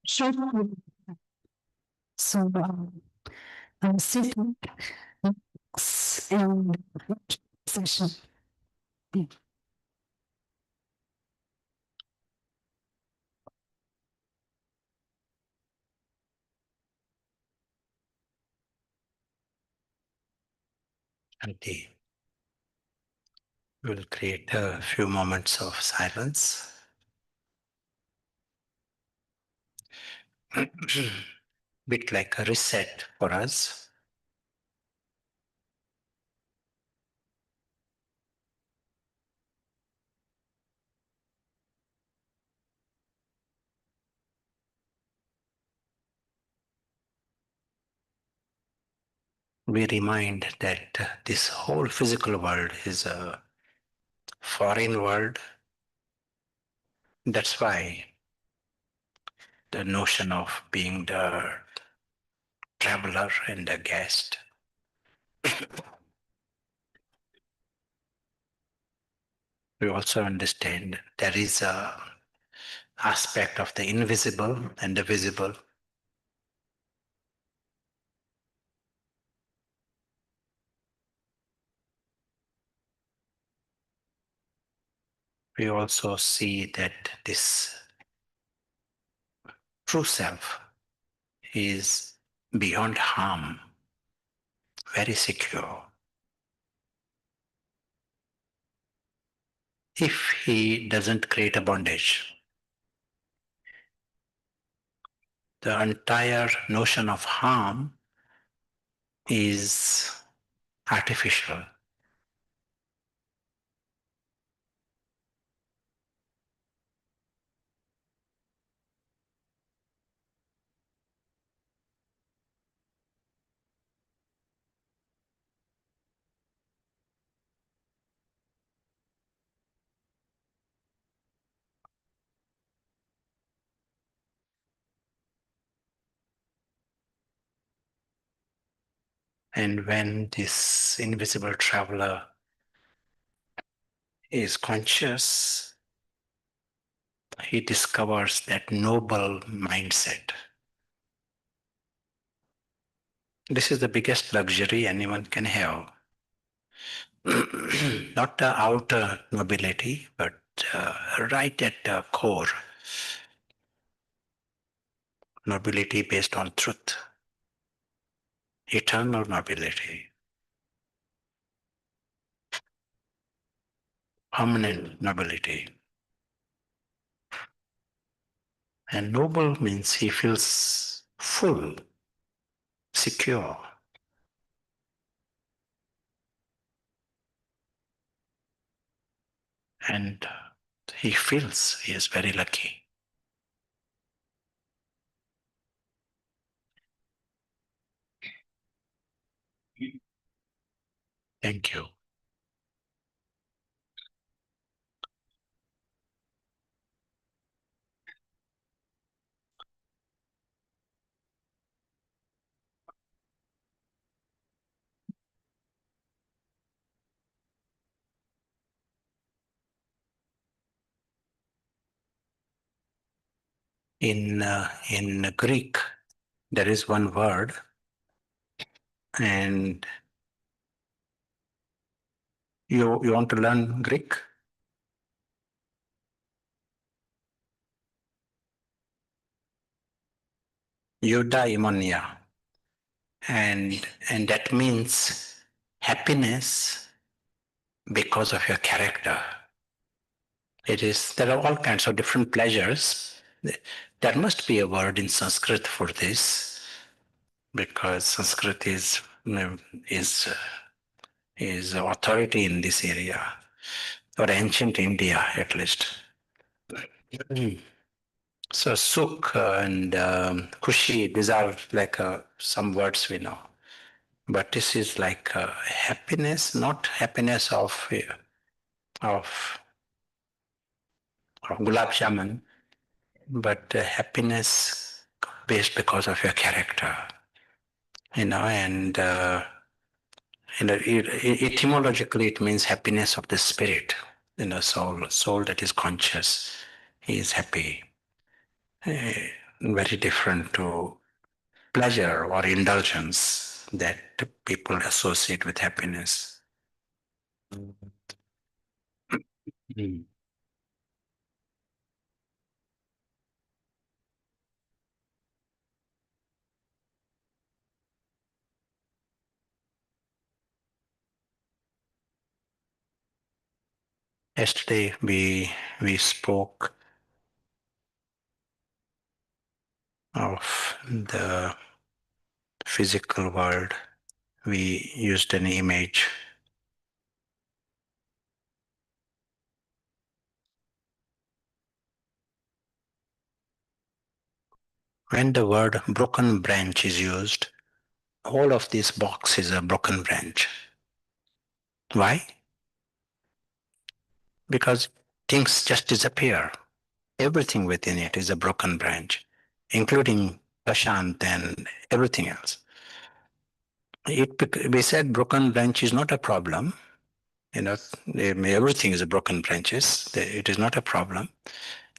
short. So I'm sitting and session. Indeed. We'll create a few moments of silence. Bit like a reset for us. We remind that this whole physical world is a foreign world. That's why the notion of being the traveler and the guest. We also understand there is a aspect of the invisible and the visible. We also see that this true self is beyond harm, very secure. If he doesn't create a bondage, the entire notion of harm is artificial. And when this invisible traveler is conscious, he discovers that noble mindset. This is the biggest luxury anyone can have. Not the outer nobility, but right at the core. Nobility based on truth. Eternal nobility. Permanent nobility. And noble means he feels full, secure. And he feels he is very lucky. Thank you. In Greek, there is one word, and you want to learn Greek? Eudaimonia. And that means happiness because of your character. There are all kinds of different pleasures. There must be a word in Sanskrit for this, because Sanskrit is authority in this area, or ancient India at least. So sukh and khushi, these are like some words we know. But this is like happiness, not happiness of gulab jamun, but happiness based because of your character, and etymologically it means happiness of the spirit, soul that is conscious, he is happy. very different to pleasure or indulgence that people associate with happiness. Mm. Yesterday we spoke of the physical world. We used an image. When the word broken branch is used, whole of this box is a broken branch. Why? Because things just disappear. Everything within it is a broken branch, including Prashant and everything else. We said broken branch is not a problem. You know, everything is a broken branches. It is not a problem.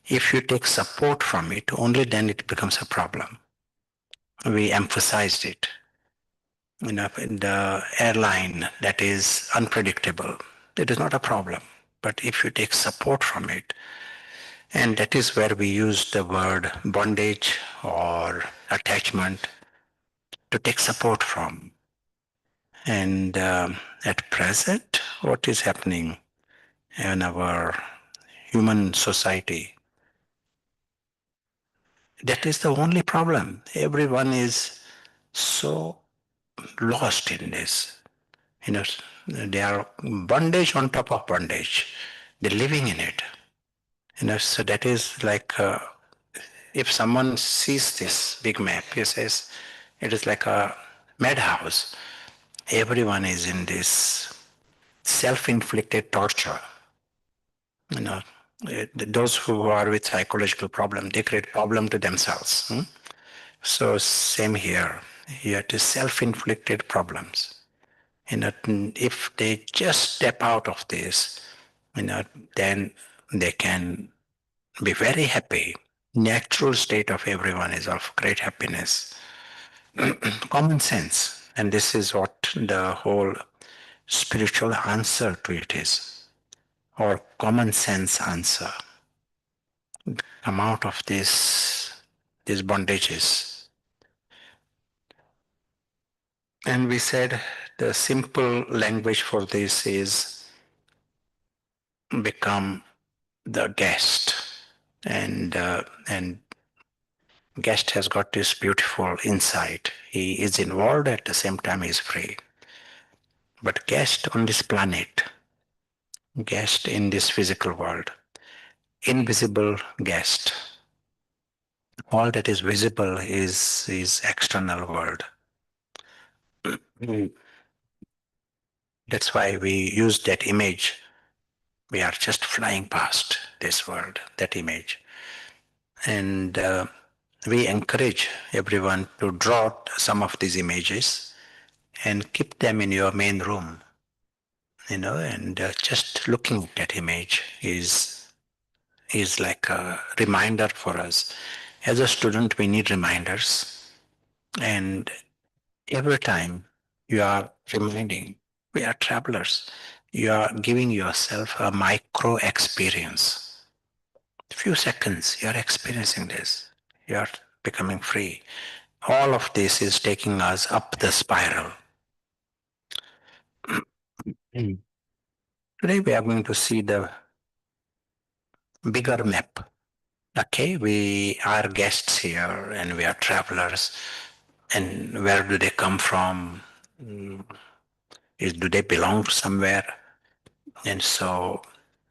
If you take support from it, only then it becomes a problem. We emphasized it. You know, in the airline that is unpredictable, it is not a problem. But if you take support from it, and that is where we use the word bondage or attachment to take support from. And at present, what is happening in our human society? That is the only problem. Everyone is so lost in this. You know, they are bondage on top of bondage. They're living in it. You know, so that is like if someone sees this big map, he says it is like a madhouse. Everyone is in this self-inflicted torture. You know, those who are with psychological problem, they create problem to themselves. So same here. You have to self-inflicted problems. You know, if they just step out of this, you know, then they can be very happy. Natural state of everyone is of great happiness. Common sense. And this is what the whole spiritual answer to it is, or common sense answer. Come out of these bondages. And we said the simple language for this is become the guest. And guest has got this beautiful insight. He is involved, at the same time he is free. But guest on this planet, guest in this physical world, invisible guest. All that is visible is external world. That's why we use that image. We are just flying past this world, that image. And we encourage everyone to draw some of these images and keep them in your main room, you know, and just looking at that image is like a reminder for us. As a student, we need reminders. And every time you are reminding, we are travelers. You are giving yourself a micro experience. Few seconds, you are experiencing this. You are becoming free. All of this is taking us up the spiral. Mm. Today we are going to see the bigger map. Okay, we are guests here and we are travelers. And where do they come from? Do they belong to somewhere? And so,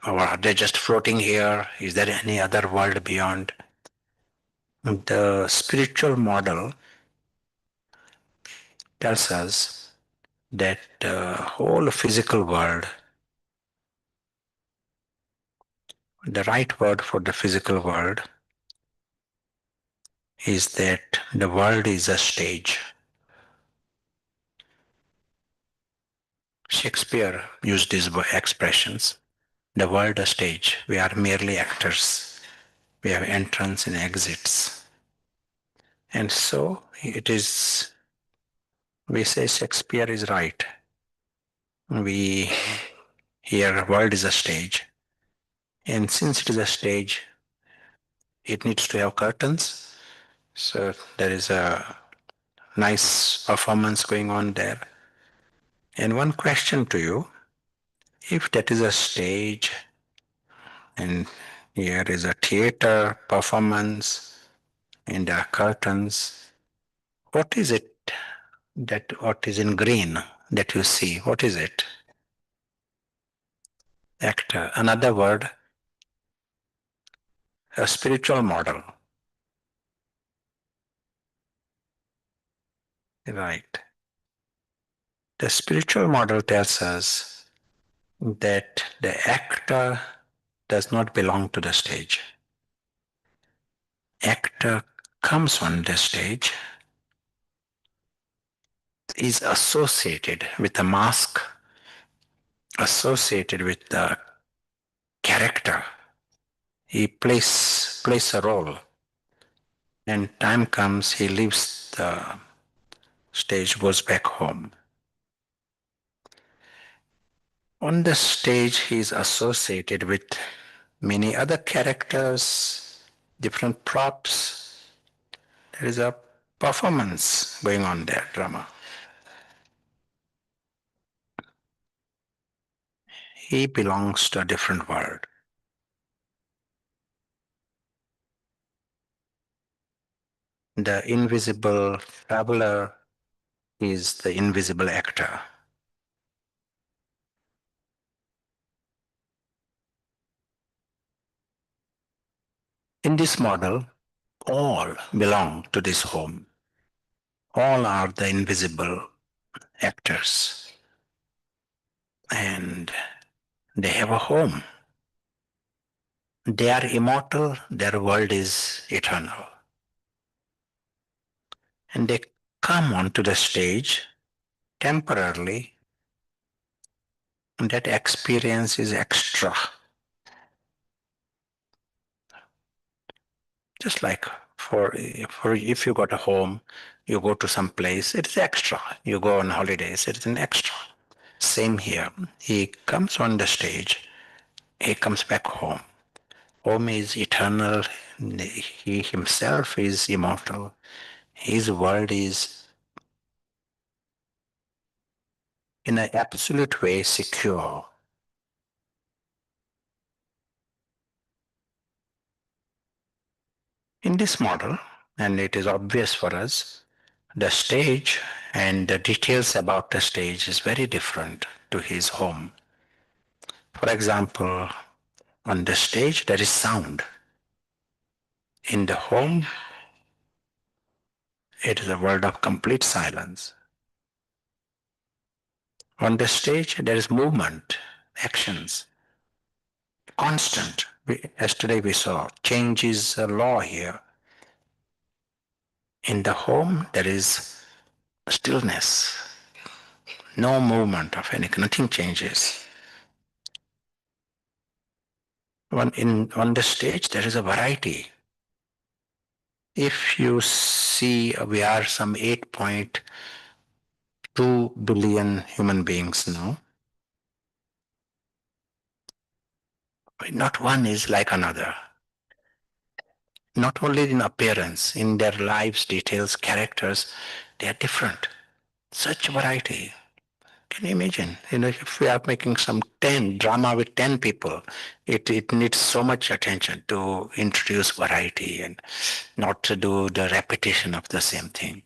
or are they just floating here? Is there any other world beyond? The spiritual model tells us that the whole physical world, the right word for the physical world is that the world is a stage. Shakespeare used these expressions. The world a stage. We are merely actors. We have entrance and exits. And so it is, we say Shakespeare is right. We here, world is a stage. And since it is a stage, it needs to have curtains. So there is a nice performance going on there. And one question to you, if that is a stage and here is a theater performance and there are curtains, what is it what is in green that you see? What is it? Actor. Another word, a spiritual model. Right. The spiritual model tells us that the actor does not belong to the stage. Actor comes on the stage, is associated with the mask, associated with the character. He plays a role. And time comes, he leaves the stage, goes back home. On the stage, he is associated with many other characters, different props. There is a performance going on there, drama. He belongs to a different world. The invisible traveler is the invisible actor. In this model, all belong to this home. All are the invisible actors. And they have a home. They are immortal, their world is eternal. And they come onto the stage temporarily, and that experience is extra. Just like for if you got a home, you go to some place, it's extra. You go on holidays, it's an extra. Same here. He comes on the stage, he comes back home. Home is eternal. He himself is immortal. His world is in an absolute way secure. In this model, and it is obvious for us, the stage and the details about the stage is very different to his home. For example, on the stage there is sound. In the home, it is a world of complete silence. On the stage there is movement, actions, constant. Yesterday we saw change is a law here. In the home there is stillness, no movement of anything, nothing changes. On the stage there is a variety. If you see, we are some 8.2 billion human beings now. Not one is like another. Not only in appearance, in their lives, details, characters, they are different. Such variety. Can you imagine? If we are making some 10 drama with 10 people, it needs so much attention to introduce variety and not to do the repetition of the same thing.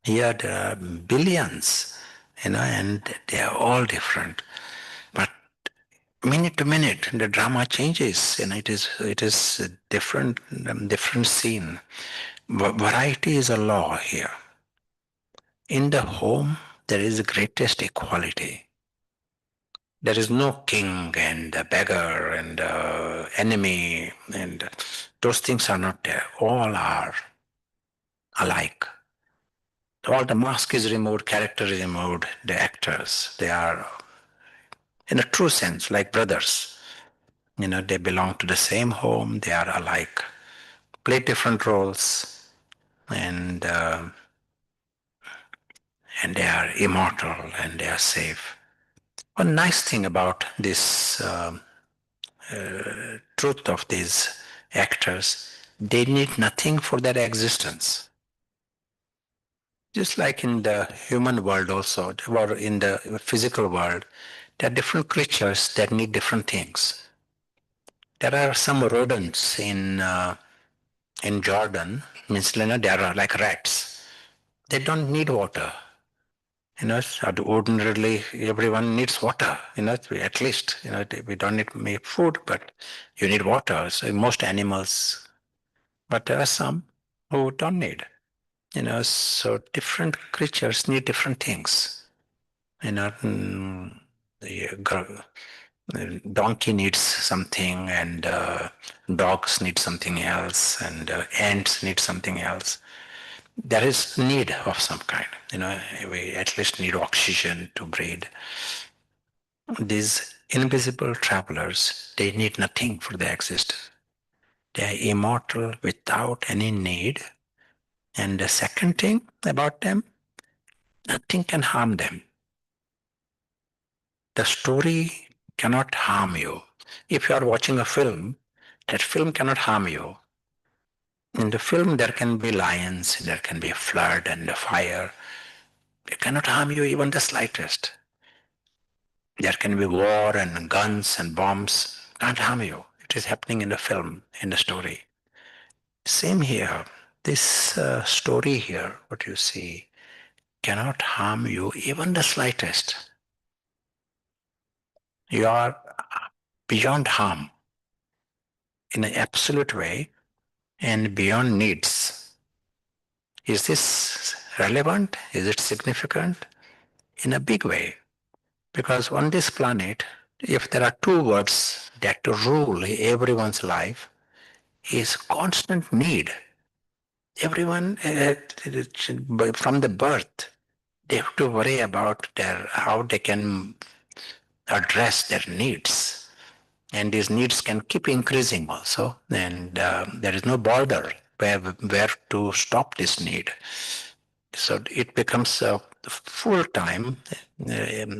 Here there are billions, and they are all different. But minute to minute, the drama changes, and it is a different scene. Variety is a law here. In the home, there is the greatest equality. There is no king and a beggar and enemy, and those things are not there. All are alike. All the mask is removed, character is removed, the actors, they are, in a true sense, like brothers. They belong to the same home, they are alike, play different roles, and they are immortal and they are safe. One nice thing about this truth of these actors, they need nothing for their existence. Just like in the human world also, or in the physical world, there are different creatures that need different things. There are some rodents in Jordan, means they are like rats. They don't need water. Ordinarily everyone needs water. At least we don't need food, but you need water. So most animals, but there are some who don't need. So different creatures need different things. You know, mm, the donkey needs something, and dogs need something else, and ants need something else. There is need of some kind. We at least need oxygen to breathe. These invisible travelers, they need nothing for their existence. They are immortal without any need. And the second thing about them, nothing can harm them. The story cannot harm you. If you are watching a film, that film cannot harm you. In the film, there can be lions, there can be a flood and a fire. It cannot harm you even the slightest. There can be war and guns and bombs. Can't harm you. It is happening in the film, in the story. Same here. This story here, what you see, cannot harm you even the slightest. You are beyond harm in an absolute way and beyond needs. Is this relevant? Is it significant? In a big way. Because on this planet, if there are two words that rule everyone's life, is constant need. Everyone, from the birth, they have to worry about how they can address their needs. And these needs can keep increasing also. And there is no border where to stop this need. So it becomes a full-time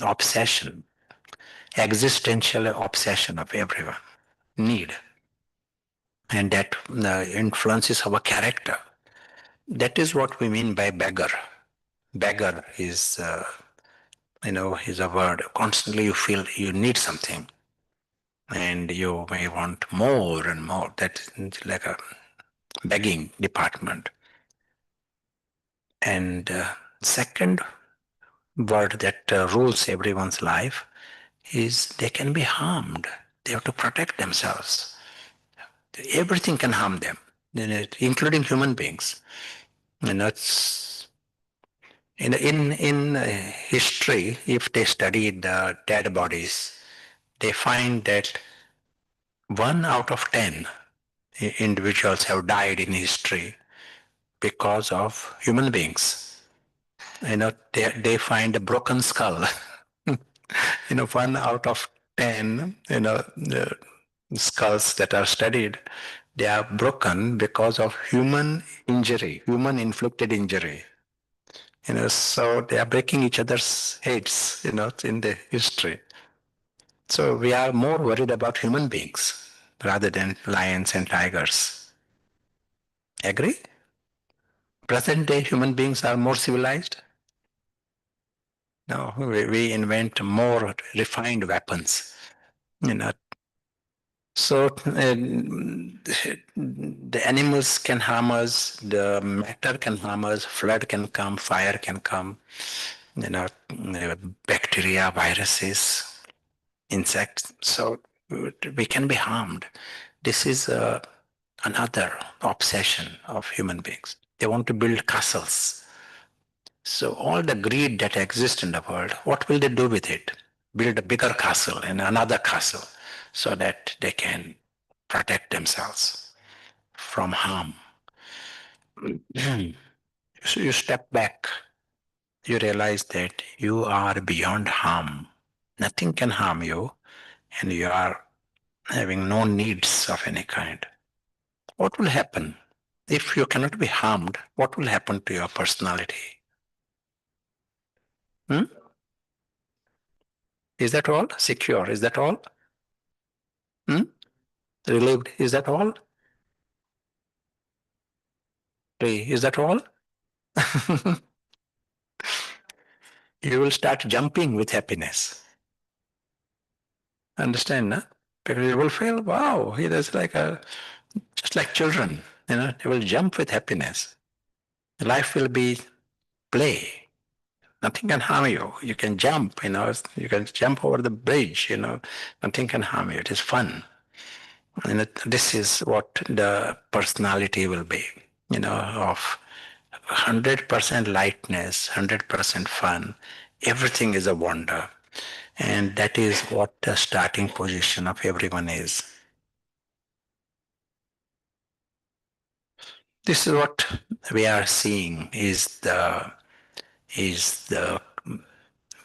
obsession, existential obsession of everyone, need. And that influences our character. That is what we mean by beggar. Beggar is a word. Constantly you feel you need something and you may want more and more. That is like a begging department. And second word that rules everyone's life is they can be harmed. They have to protect themselves. Everything can harm them, including human beings. It's in history, if they study the dead bodies, they find that 1 out of 10 individuals have died in history because of human beings. They find a broken skull. 1 out of 10, the skulls that are studied, they are broken because of human injury, human inflicted injury. So they are breaking each other's heads, in the history. So we are more worried about human beings rather than lions and tigers. Agree? Present day human beings are more civilized. No, we invent more refined weapons. You know, so the animals can harm us, the matter can harm us, flood can come, fire can come, bacteria, viruses, insects. So we can be harmed. This is another obsession of human beings. They want to build castles. So all the greed that exists in the world, what will they do with it? Build a bigger castle and another castle so that they can protect themselves from harm. So you step back, you realize that you are beyond harm. Nothing can harm you, and you are having no needs of any kind. What will happen? If you cannot be harmed, what will happen to your personality? Hmm? Is that all? Secure, is that all? Hmm? Relieved, is that all? Free, is that all? You will start jumping with happiness. Understand, no? Because you will feel, wow, it is like just like children, they will jump with happiness. Life will be play. Nothing can harm you. You can jump, you can jump over the bridge, nothing can harm you. It is fun. And this is what the personality will be, of 100% lightness, 100% fun. Everything is a wonder. And that is what the starting position of everyone is. This is what we are seeing is the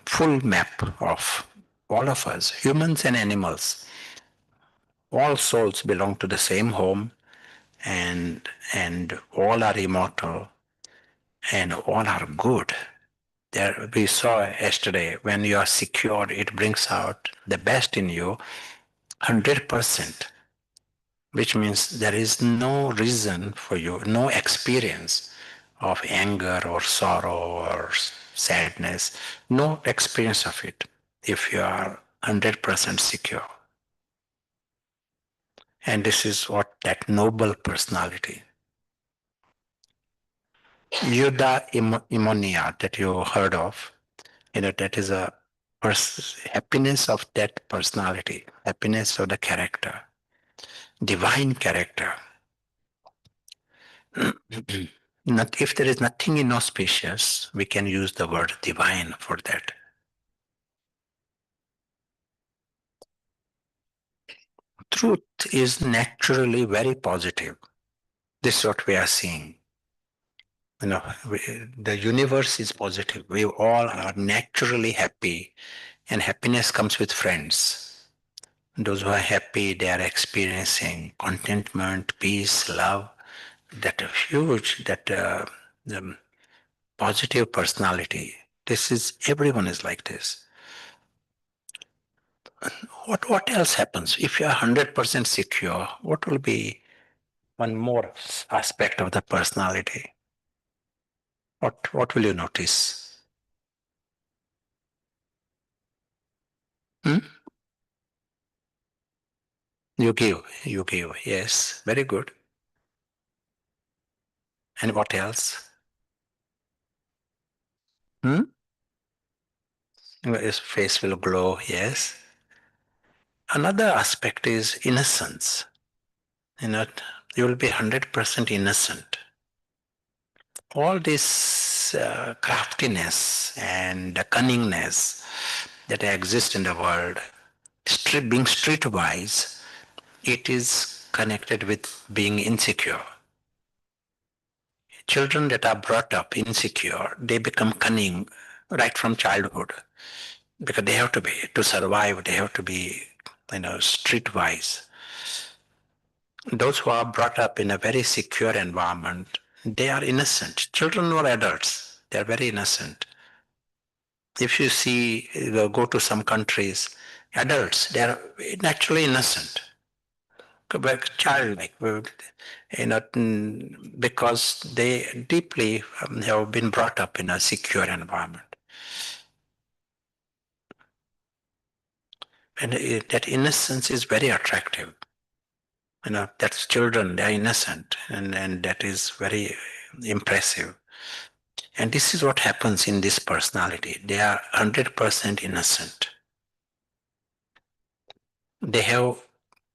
full map of all of us, humans and animals. All souls belong to the same home, and all are immortal, and all are good. There we saw yesterday, when you are secure, it brings out the best in you 100%, which means there is no reason for you, no experience of anger or sorrow or sadness, no experience of it if you are 100% secure. And this is what that noble personality. Eudaimonia that you heard of, that is a happiness of that personality, happiness of the character, divine character. Not, if there is nothing inauspicious, we can use the word divine for that. Truth is naturally very positive. This is what we are seeing. The universe is positive. We all are naturally happy, and happiness comes with friends. Those who are happy, they are experiencing contentment, peace, love, that huge, that the positive personality. Everyone is like this. What else happens? If you are 100% secure, what will be one more aspect of the personality? What will you notice? Hmm? You give, yes, very good. And what else? Hmm? His face will glow, yes. Another aspect is innocence. You know, you will be 100% innocent. All this craftiness and cunningness that exists in the world, being streetwise, it is connected with being insecure. Children that are brought up insecure, they become cunning right from childhood, because they have to be, to survive, they have to be, streetwise. Those who are brought up in a very secure environment, they are innocent. Children or adults, they are very innocent. If you see, go to some countries, adults, they are naturally innocent, but childlike, because they deeply have been brought up in a secure environment. And that innocence is very attractive. That's children, they are innocent, and that is very impressive. And this is what happens in this personality. They are 100% innocent. They have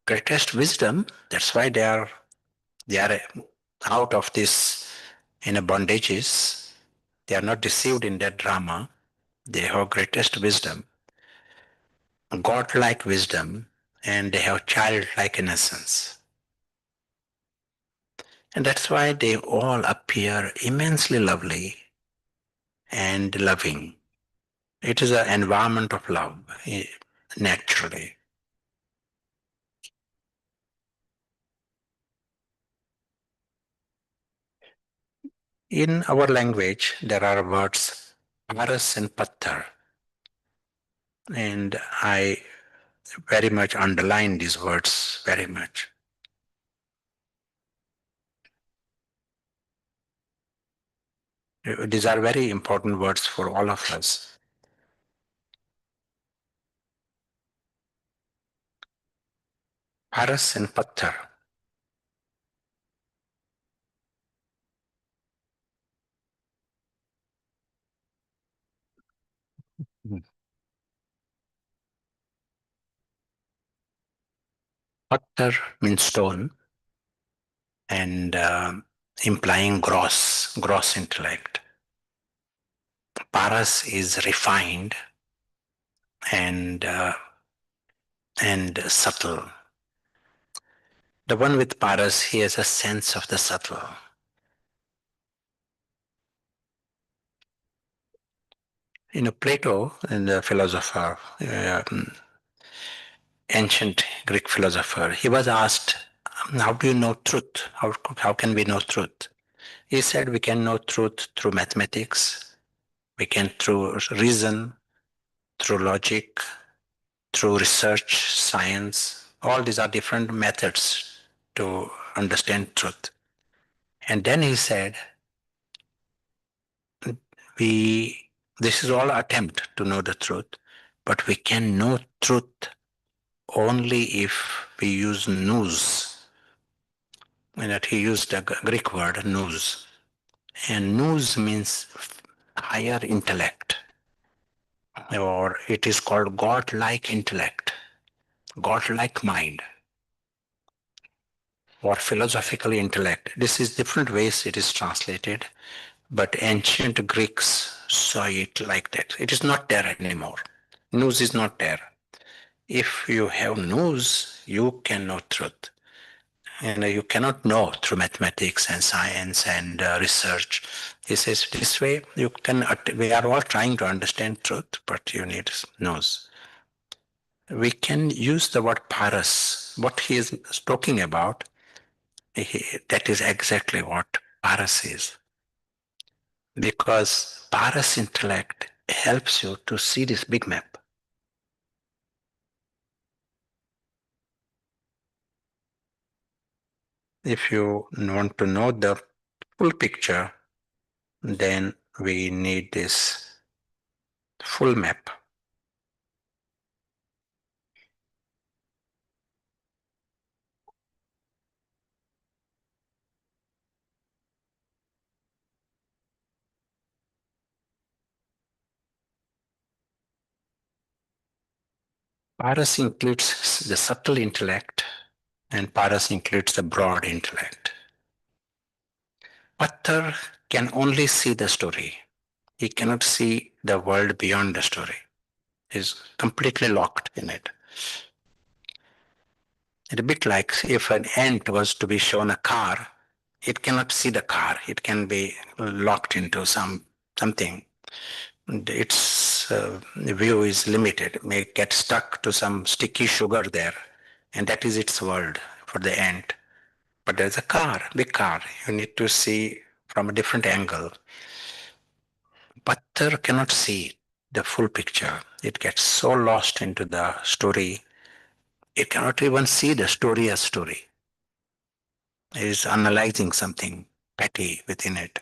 greatest wisdom. That's why they are out of this bondages. They are not deceived in that drama. They have greatest wisdom, godlike wisdom, and they have childlike innocence. And that's why they all appear immensely lovely and loving. It is an environment of love, naturally. In our language, there are words paras and patthar, and I very much underline these words very much. These are very important words for all of us. Paras and patthar. Patthar means stone and implying gross intellect. Paras is refined and subtle. The one with paras, he has a sense of the subtle. Plato, and the philosopher, ancient Greek philosopher, he was asked, how do you know truth? How can we know truth? He said we can know truth through mathematics, we can through reason, through logic, through research, science. All these are different methods to understand truth. And then he said, we this is all attempt to know the truth, but we can know truth only if we use nous. And that he used a Greek word, nous. And nous means higher intellect, or it is called God-like intellect, God-like mind, or philosophical intellect. This is different ways it is translated, but ancient Greeks saw it like that. It is not there anymore. Nous is not there. If you have nous, you can know truth. And you cannot know through mathematics and science and research. He says this way we are all trying to understand truth, but you need nous. We can use the word paras. What he is talking about, that is exactly what paras is. Because paras intellect helps you to see this big map. If you want to know the full picture, then we need this full map. Paras includes the subtle intellect and paras includes the broad intellect. Patthar can only see the story. He cannot see the world beyond the story. He's completely locked in it. It's a bit like if an ant was to be shown a car, it cannot see the car. It can be locked into something. Its view is limited. It may get stuck to some sticky sugar there, and that is its world for the ant. But there's a car, big car. You need to see from a different angle. Patthar cannot see the full picture. It gets so lost into the story, it cannot even see the story as story. It is analyzing something petty within it.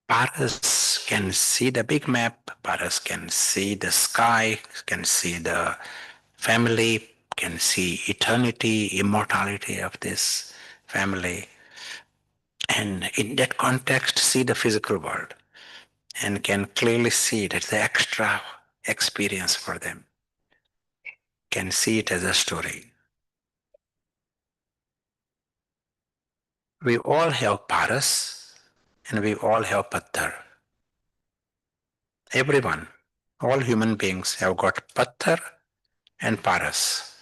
Paras can see the big map, Paras can see the sky, can see the family, can see eternity, immortality of this family. And in that context, see the physical world and can clearly see that the extra experience for them, can see it as a story. We all have paras and we all have patthar. Everyone, all human beings have got patthar and paras.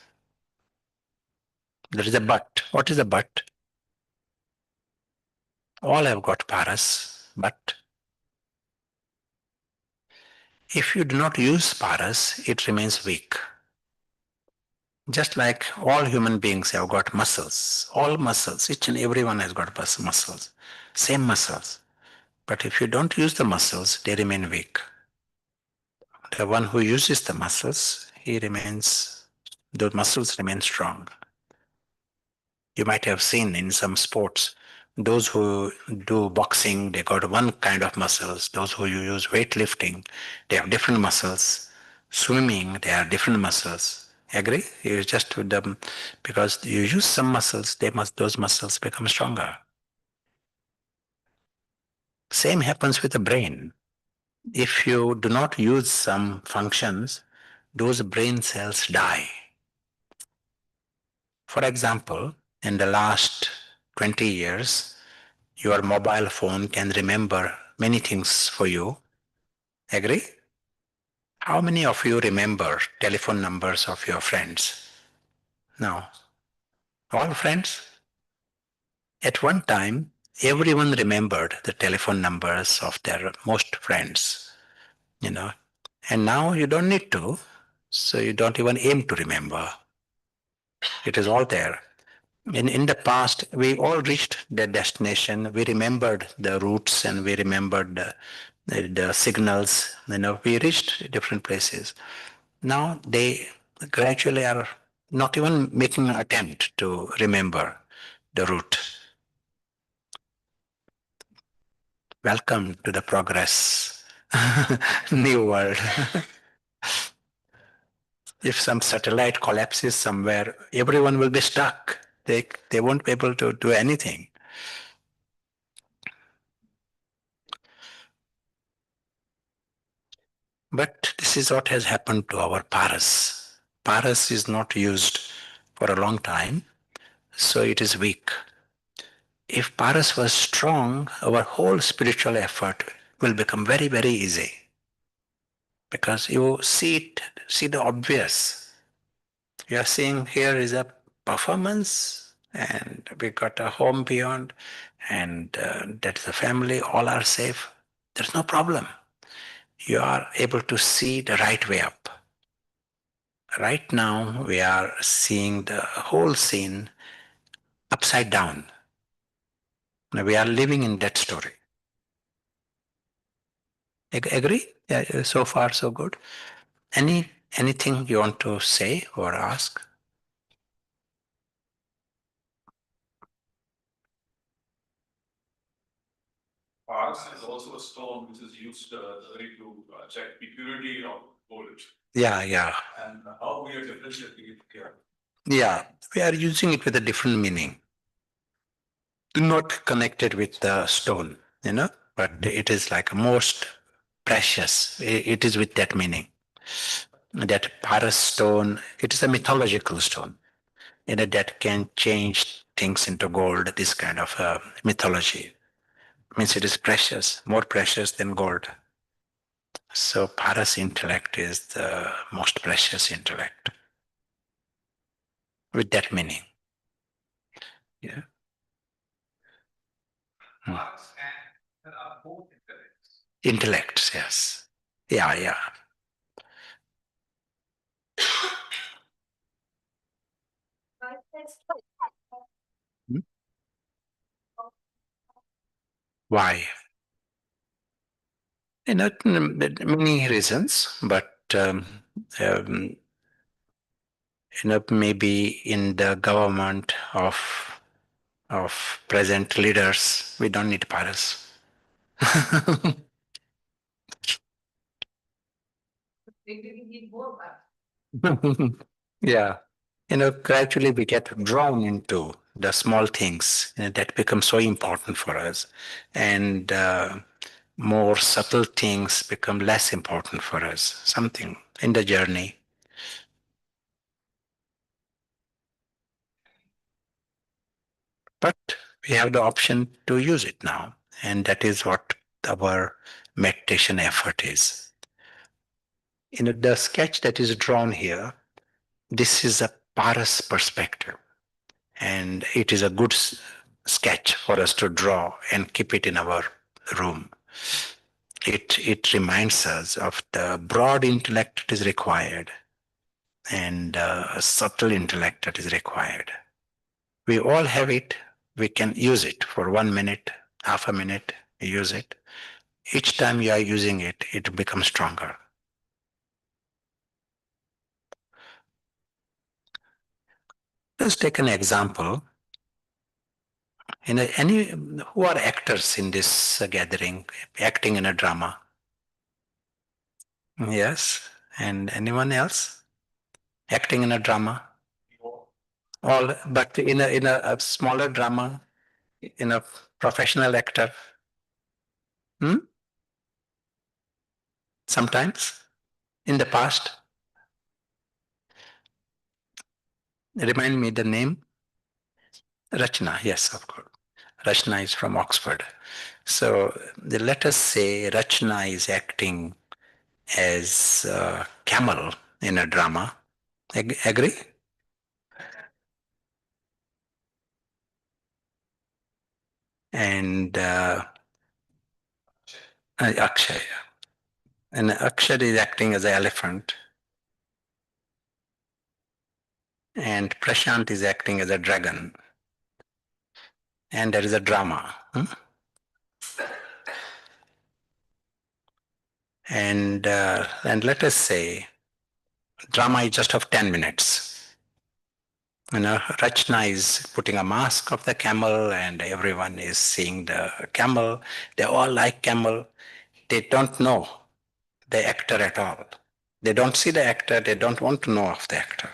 There is a but. What is a but? All have got paras, but if you do not use paras, it remains weak. Just like all human beings have got muscles, all muscles, each and every one has got muscles, same muscles. But if you don't use the muscles, they remain weak. The one who uses the muscles, those muscles remain strong. You might have seen in some sports, those who do boxing, they got one kind of muscles. Those who use weightlifting, they have different muscles. Swimming, they have different muscles. Agree? You just with them because you use some muscles, those muscles become stronger. Same happens with the brain. If you do not use some functions, those brain cells die. For example, in the last 20 years, your mobile phone can remember many things for you. Agree? How many of you remember telephone numbers of your friends? No. All friends? At one time, everyone remembered the telephone numbers of their most friends, you know. And now you don't need to, so you don't even aim to remember. It is all there. In the past, we all reached the destination. We remembered the routes and we remembered the signals. We reached different places. Now they gradually are not even making an attempt to remember the route. Welcome to the progress. New world. If some satellite collapses somewhere, everyone will be stuck. They won't be able to do anything. But this is what has happened to our paras. Paras is not used for a long time, so it is weak. If paras was strong, our whole spiritual effort will become very, very easy. Because you see the obvious. You are seeing here is a performance, and we got a home beyond, and that's the family, all are safe. There's no problem. You are able to see the right way up. Right now, we are seeing the whole scene upside down. We are living in that story. Agree? Yeah, so far, so good. Anything you want to say or ask? Quartz is also a stone which is used to check the purity of gold. Yeah. And how we are differentiating it here. Yeah, we are using it with a different meaning. Not connected with the stone, but it is like most precious. It is with that meaning. That Paras stone, it is a mythological stone, that can change things into gold, this kind of mythology. Means it is precious, more precious than gold. So Paras intellect is the most precious intellect with that meaning. Yeah. Quartz and both intellects. Intellects, yes. Yeah. Hmm? Why? Many reasons, but um, maybe in the government of present leaders, we don't need Paras. Yeah. Gradually we get drawn into the small things that become so important for us. And more subtle things become less important for us, something in the journey. But we have the option to use it now. And that is what our meditation effort is. The sketch that is drawn here, this is a Paras perspective. And it is a good sketch for us to draw and keep it in our room. It reminds us of the broad intellect that is required and a subtle intellect that is required. We all have it. We can use it for 1 minute, half a minute, use it. Each time you are using it, it becomes stronger. Let's take an example. Who are actors in this gathering, acting in a drama? Yes. And anyone else acting in a drama? All, but in a smaller drama, in a professional actor. Sometimes in the past. Remind me the name. Rachna, yes, of course. Rachna is from Oxford. So let us say Rachna is acting as a camel in a drama. Agree? And Akshay. And Akshay is acting as an elephant. And Prashant is acting as a dragon. And there is a drama. And let us say drama is just of 10 minutes. Rachna is putting a mask of the camel and everyone is seeing the camel. They all like camel. They don't know the actor at all. They don't see the actor. They don't want to know of the actor.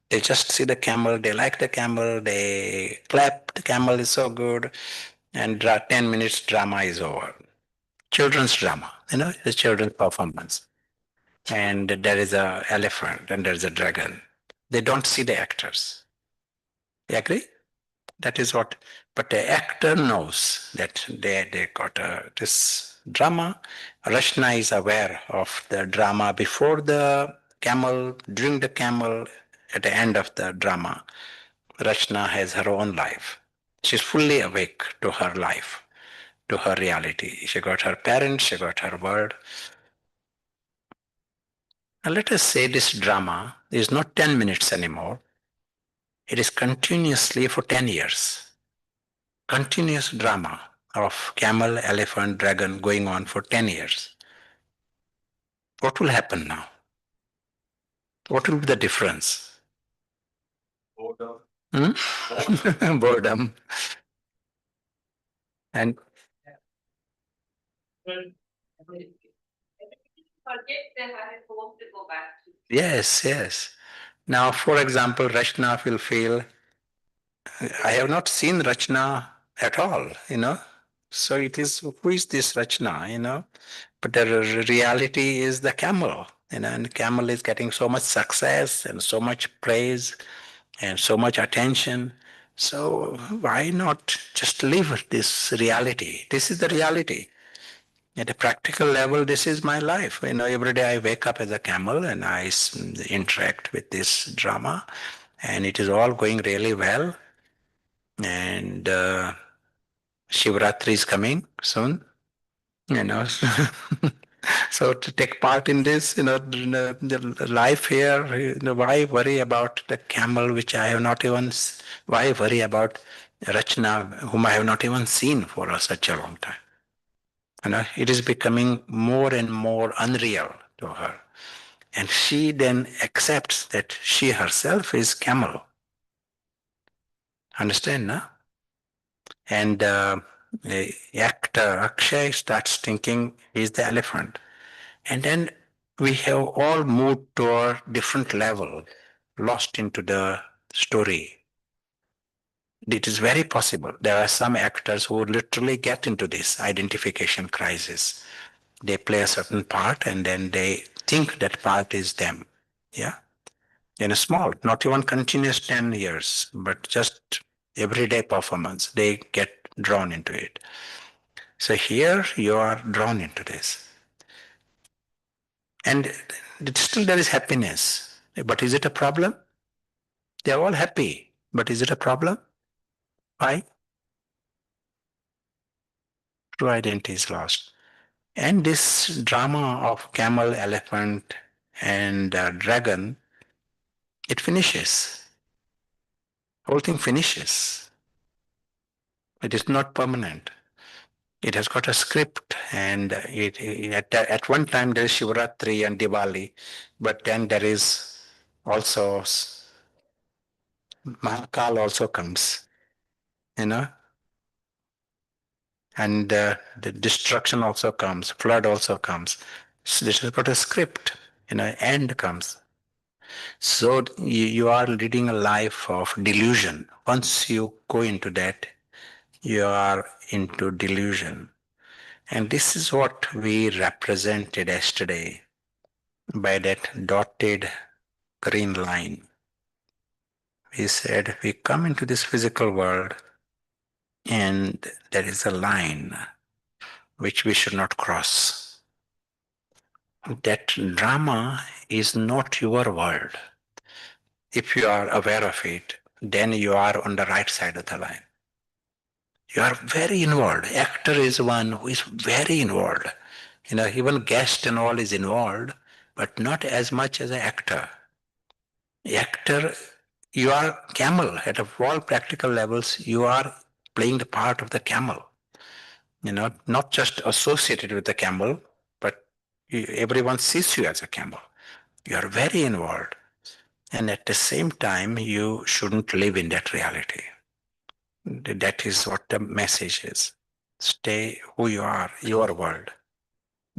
They just see the camel. They like the camel. They clap. The camel is so good. And 10 minutes drama is over. Children's drama, the children's performance. And there is a elephant and there is a dragon. They don't see the actors. You agree? That is what, but the actor knows that they got this drama. Rachna is aware of the drama before the camel, during the camel, at the end of the drama. Rachna has her own life. She's fully awake to her life, to her reality. She got her parents, she got her world. And let us say this drama is not 10 minutes anymore. It is continuously for 10 years. Continuous drama of camel, elephant, dragon going on for 10 years. What will happen now? What will be the difference? Boredom. Boredom. And yes, yes. Now, for example, Rachna will feel, I have not seen Rachna at all. So it is, who is this Rachna? But the reality is the camel, and the camel is getting so much success and so much praise and so much attention. So why not just live this reality? This is the reality. At a practical level, this is my life. Every day I wake up as a camel and I interact with this drama, and it is all going really well. And Shivratri is coming soon. you know so to take part in this, the life here, why worry about the camel which I have not even, why worry about Rachna whom I have not even seen for such a long time? It is becoming more and more unreal to her, and she then accepts that she herself is camel. Understand now? And the actor Akshay starts thinking he's the elephant. And then we have all moved to a different level, lost into the story. It is very possible. There are some actors who literally get into this identification crisis. They play a certain part and then they think that part is them. Yeah. In a small, not even continuous 10 years, but just everyday performance, they get drawn into it. So here you are drawn into this. And still there is happiness. But is it a problem? They are all happy. But is it a problem? Why? True identity is lost. And this drama of camel, elephant, and dragon it finishes. Whole thing finishes. It is not permanent. It has got a script, and at one time there is Shivaratri and Diwali, but then there is also Mahakal also comes, you know, and the destruction also comes, flood also comes. So this has got a script, end comes. So you are leading a life of delusion. Once you go into that, you are into delusion. And this is what we represented yesterday by that dotted green line. We said we come into this physical world and there is a line which we should not cross. That drama is not your world. If you are aware of it, then you are on the right side of the line. You are very involved. Actor is one who is very involved. Even guest and all is involved, but not as much as an actor. Actor, you are camel. At all practical levels, you are playing the part of the camel. Not just associated with the camel, but everyone sees you as a camel. You are very involved. And at the same time, you shouldn't live in that reality. That is what the message is. Stay who you are, your world.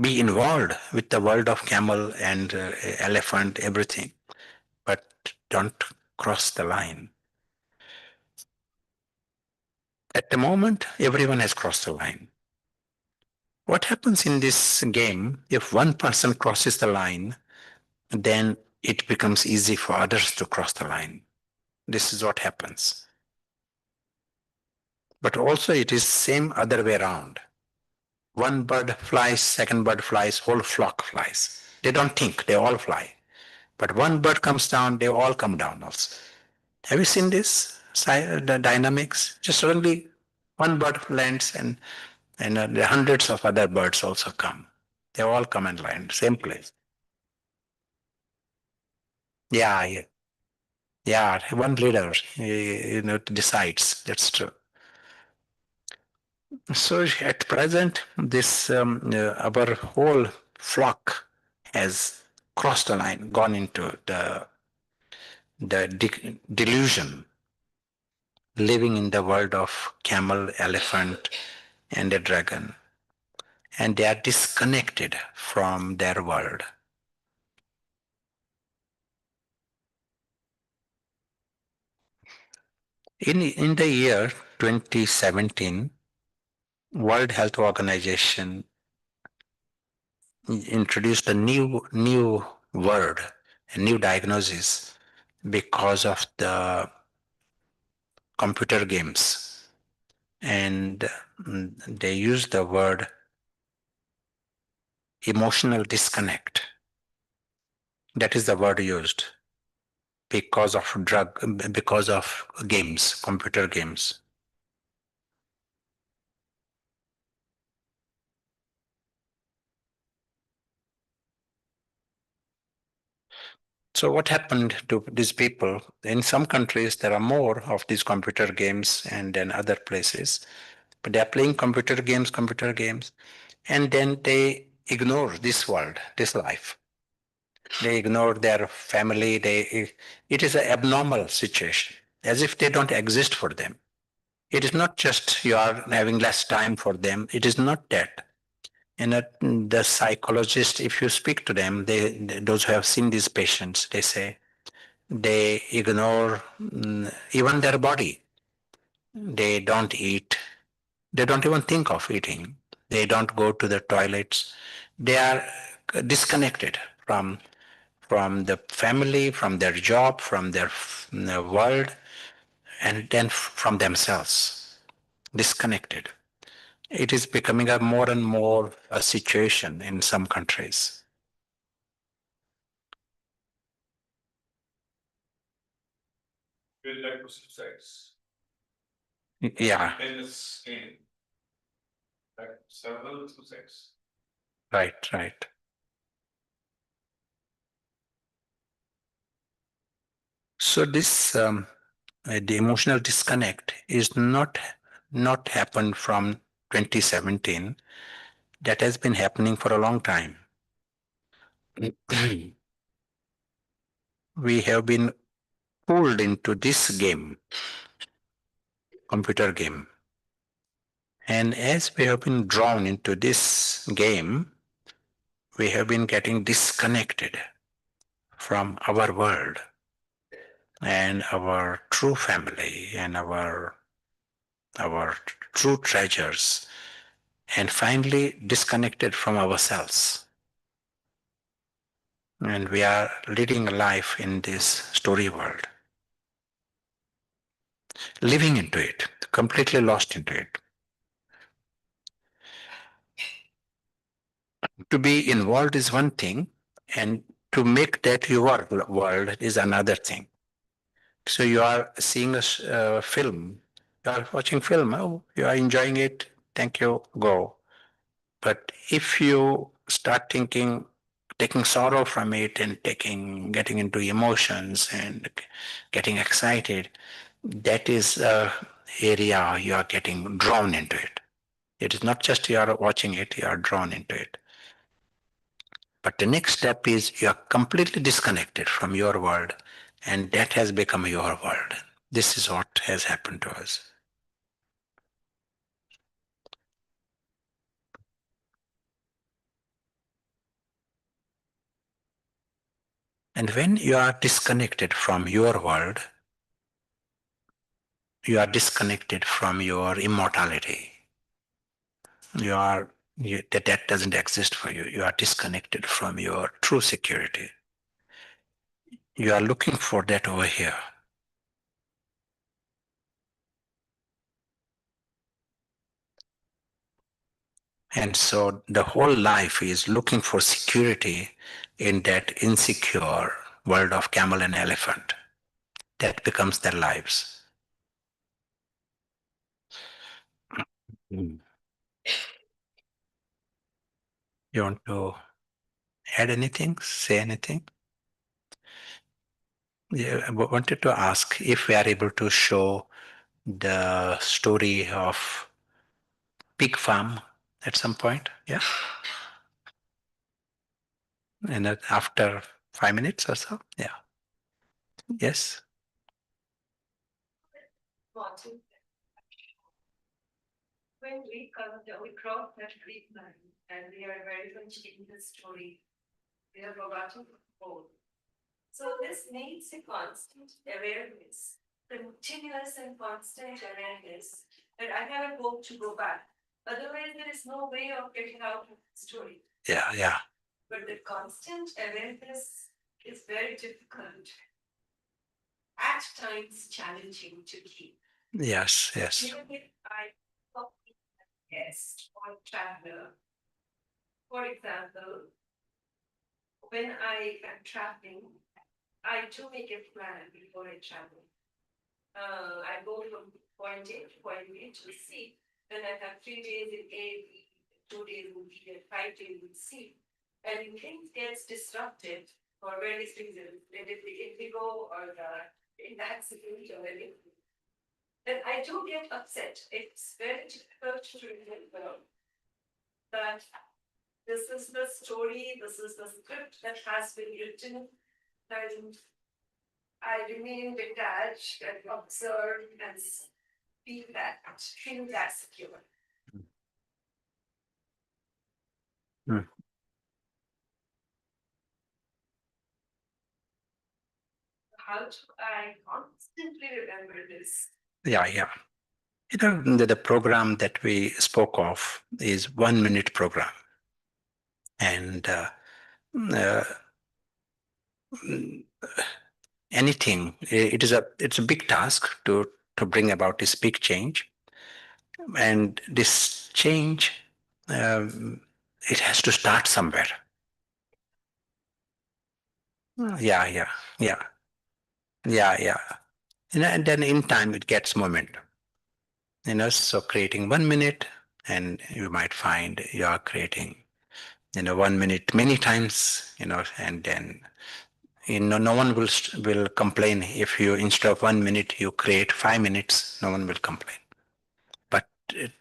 Be involved with the world of camel and elephant, everything, but don't cross the line. At the moment, everyone has crossed the line. What happens in this game, if one person crosses the line, then it becomes easy for others to cross the line. This is what happens. But also it is same other way around. One bird flies, second bird flies, whole flock flies. They don't think, they all fly. But one bird comes down, they all come down also. Have you seen this? The dynamics? Just suddenly one bird lands and the hundreds of other birds also come. They all come and land, same place. Yeah. Yeah, one leader, decides. That's true. So at present, this our whole flock has crossed the line, gone into the delusion, living in the world of camel, elephant, and a dragon, and they are disconnected from their world. In the year 2017, World Health Organization introduced a new word, a new diagnosis because of the computer games. And they used the word emotional disconnect. That is the word used because of games, computer games. So what happened to these people? In some countries, there are more of these computer games and then other places, but they are playing computer games, and then they ignore this world, this life. They ignore their family. It is an abnormal situation, as if they don't exist for them. It is not just you are having less time for them. It is not that. And the psychologist, if you speak to them, those who have seen these patients, they say they ignore even their body. They don't eat. They don't even think of eating. They don't go to the toilets. They are disconnected from the family, from their job, from their world, and then from themselves, disconnected. It is becoming a more and more a situation in some countries. Will like to suicides. Yeah, In this game, like several suicides. right. So this the emotional disconnect is not happened from 2017. That has been happening for a long time. We have been pulled into this game, computer game. And as we have been drawn into this game, we have been getting disconnected from our world and our true family and our true treasures, and finally disconnected from ourselves. And we are leading a life in this story world, living into it, completely lost into it. To be involved is one thing, and to make that your world is another thing. So you are seeing a film, you are watching film, oh, you are enjoying it, thank you, go. But if you start thinking, taking sorrow from it and getting into emotions and getting excited, that is a area you are getting drawn into it. It is not just you are watching it, you are drawn into it. But the next step is you are completely disconnected from your world, and that has become your world. This is what has happened to us. And when you are disconnected from your world, you are disconnected from your immortality. That doesn't exist for you. You are disconnected from your true security. You are looking for that over here. And so the whole life is looking for security in that insecure world of camel and elephant. That becomes their lives. You want to add anything? Say anything? Yeah, I wanted to ask if we are able to show the story of pig farm at some point. Yeah. And after 5 minutes or so. Yeah. Yes. When we cross that Greek line and we are very much in the story, we are forgotten whole. So this needs a constant awareness, continuous and constant awareness that I have a hope to go back. Otherwise, there is no way of getting out of the story. Yeah, yeah. But the constant awareness is very difficult, at times challenging to keep. Yes, yes. Even if I talk to a guest or traveler, for example, when I am traveling, I do make a plan before I travel. I go from point A to point B to C. Then I have 3 days in A, B, 2 days in B, and 5 days in C. And if things gets disrupted for various reasons, whether it's the indigo or the accident or anything, then I do get upset. It's very difficult to remember that this is the story, this is the script that has been written, and I remain detached and observe and feel that secure. Mm. How do I constantly remember this? Yeah, yeah. You know, the program that we spoke of is 1 minute program. And uh, anything, it's a big task to bring about this big change. And this change, it has to start somewhere. Yeah, yeah, yeah, yeah, yeah. And then in time it gets momentum. You know, so creating 1 minute, and you might find you are creating, 1 minute many times, and then No one will complain if you, instead of 1 minute, you create 5 minutes. No one will complain. But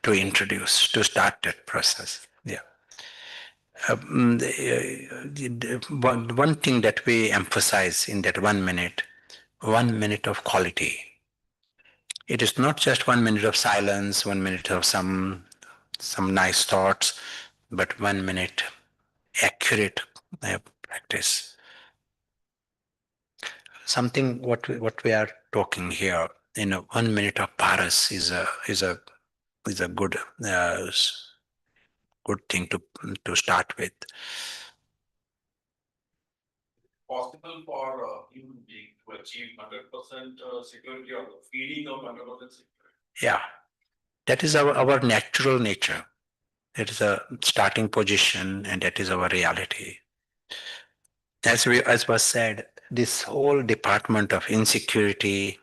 to start that process, yeah. One thing that we emphasize in that 1 minute, 1 minute of quality. It is not just 1 minute of silence, 1 minute of some nice thoughts, but 1 minute accurate practice. Something what we are talking here, 1 minute of paras is a good thing to start with. Possible for a human being to achieve 100% security or the feeling of 100% security? Yeah, that is our natural nature. That is a starting position, and that is our reality. As was said, this whole department of insecurity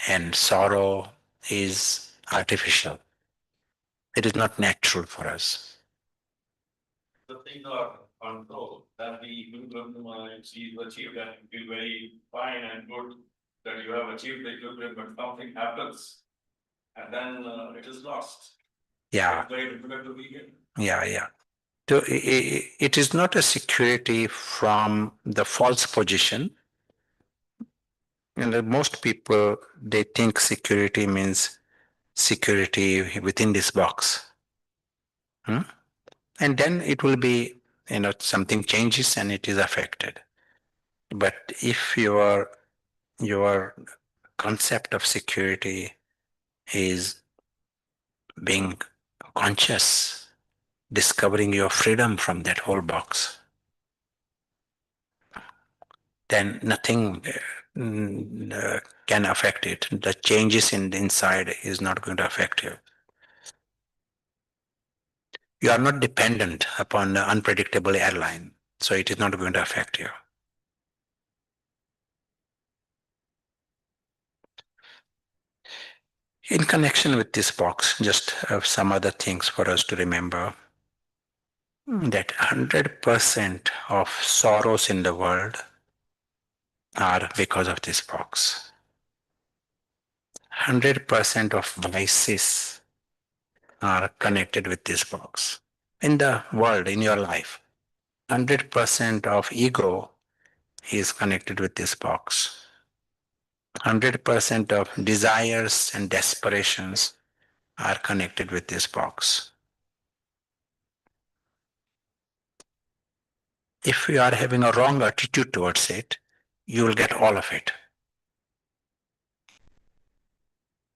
and sorrow is artificial. It is not natural for us. The things are controlled, that the equilibrium is achieved and you feel very fine and good that you have achieved the equilibrium, but something happens and then it is lost. Yeah. It's very difficult to regain. Yeah. So it is not a security from the false position. And most people, they think security means security within this box. And then it will be, something changes and it is affected. But if your concept of security is being conscious, discovering your freedom from that whole box, then nothing can affect it. The changes in the inside is not going to affect you. You are not dependent upon the unpredictable airline, so it is not going to affect you. In connection with this box, just some other things for us to remember, that 100% of sorrows in the world are because of this box. 100% of vices are connected with this box. In the world, in your life, 100% of ego is connected with this box. 100% of desires and desperations are connected with this box. If you are having a wrong attitude towards it, you will get all of it.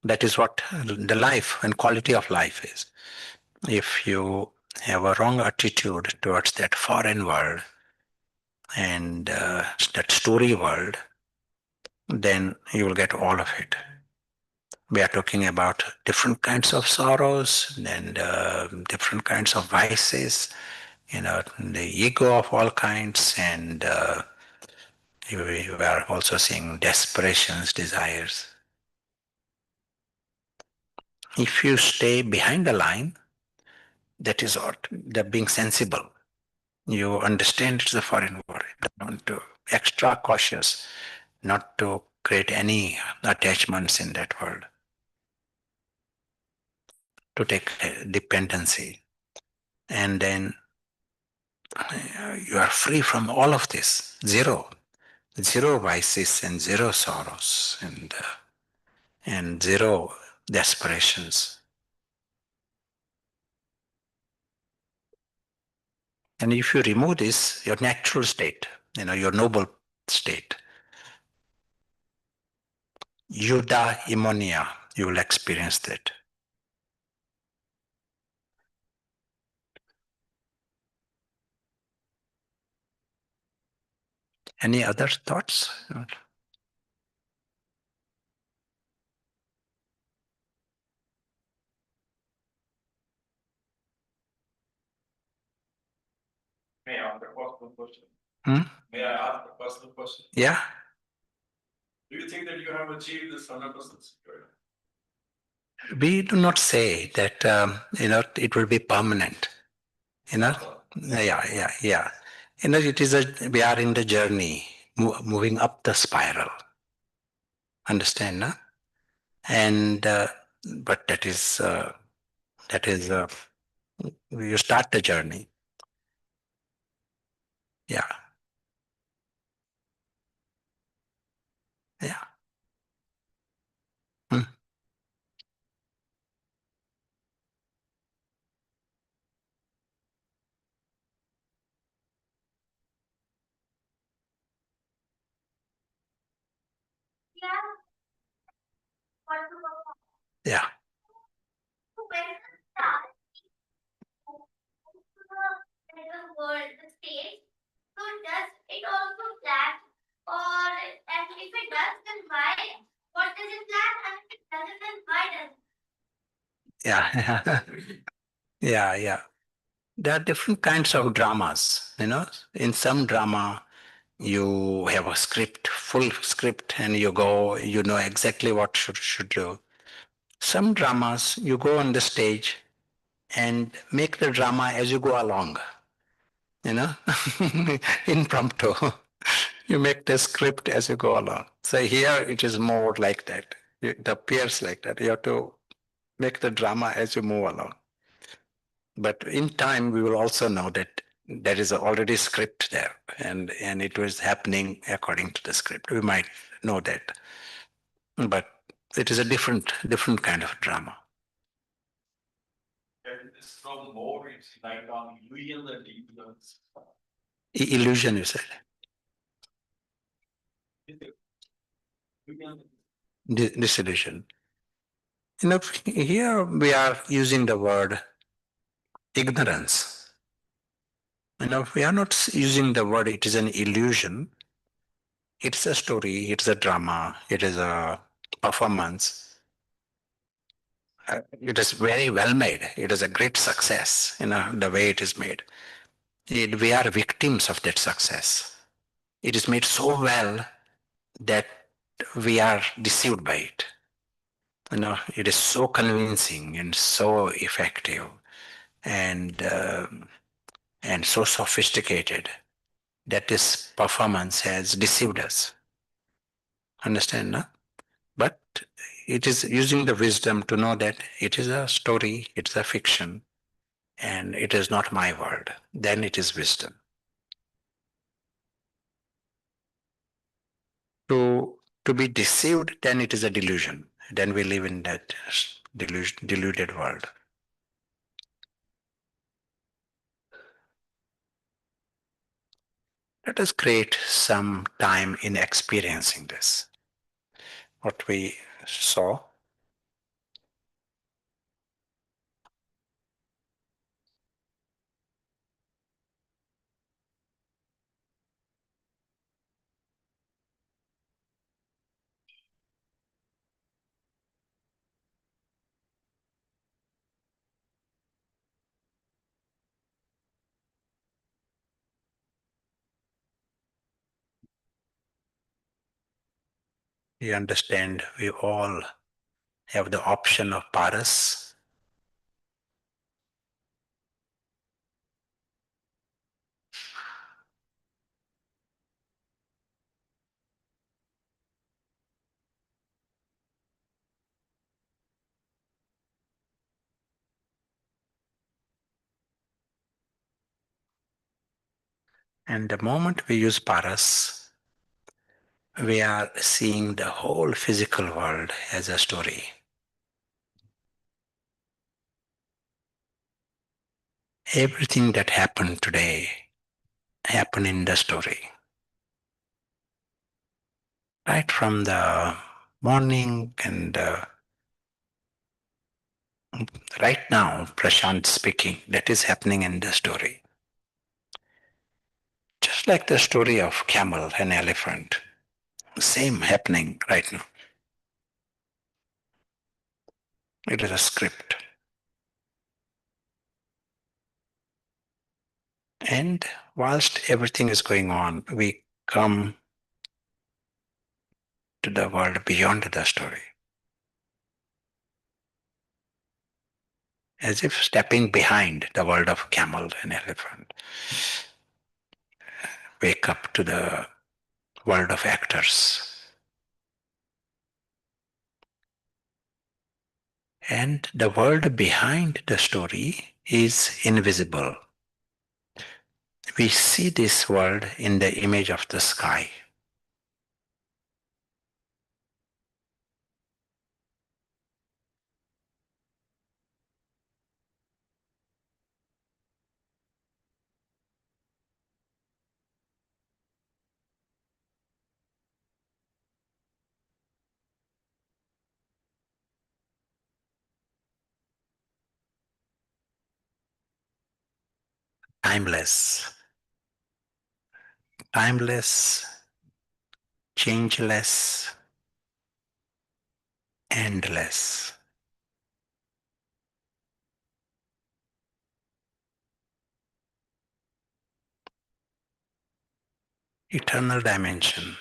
That is what the life and quality of life is. If you have a wrong attitude towards that foreign world and that story world, then you will get all of it. We are talking about different kinds of sorrows and different kinds of vices, the ego of all kinds, and we are also seeing desperations, desires. If you stay behind the line, that is what, the being sensible. You understand it's a foreign world. You want to extra cautious not to create any attachments in that world, to take dependency. And then you are free from all of this. Zero vices and zero sorrows and zero desperations. And if you remove this, your natural state, your noble state, eudaimonia, you will experience that. Any other thoughts? May I ask a personal question? Hmm? May I ask a personal question? Yeah. Do you think that you have achieved this 100% security? We do not say that, it will be permanent. Yeah. It is we are in the journey moving up the spiral. Understand, no? And but that is you start the journey. Yeah, yeah. Hmm. Yeah. Yeah. Yeah, yeah. There are different kinds of dramas, you know. In some drama, you have a script, full script, and you go, you know exactly what should do. Some dramas, you go on the stage and make the drama as you go along, you know, impromptu. You make the script as you go along. So here it is more like that. It appears like that. You have to make the drama as you move along. But in time, we will also know that there is already script there, and it was happening according to the script. We might know that, but it is a different kind of drama. And this from more, it's like on real and influence. Illusion, you said. Disillusion. You know, here we are using the word ignorance. You know, we are not using the word it is an illusion. It's a story, it's a drama, it is a performance. It is very well made. It is a great success, you know, the way it is made. We are victims of that success. It is made so well that we are deceived by it. You know, it is so convincing and so effective and so sophisticated that this performance has deceived us. Understand, no? But it is using the wisdom to know that it is a story, it's a fiction, and it is not my word. Then it is wisdom. To be deceived, then it is a delusion. Then we live in that deluded world. Let us create some time in experiencing this. What we saw. We understand we all have the option of paras. And the moment we use paras, we are seeing the whole physical world as a story. Everything that happened today happened in the story. Right from the morning and right now, Prashant speaking, that is happening in the story. Just like the story of camel and elephant, same happening right now. It is a script. And whilst everything is going on, we come to the world beyond the story. As if stepping behind the world of camel and elephant. Wake up to the world of actors. And the world behind the story is invisible. We see this world in the image of the sky. Timeless, timeless, changeless, endless. Eternal dimension.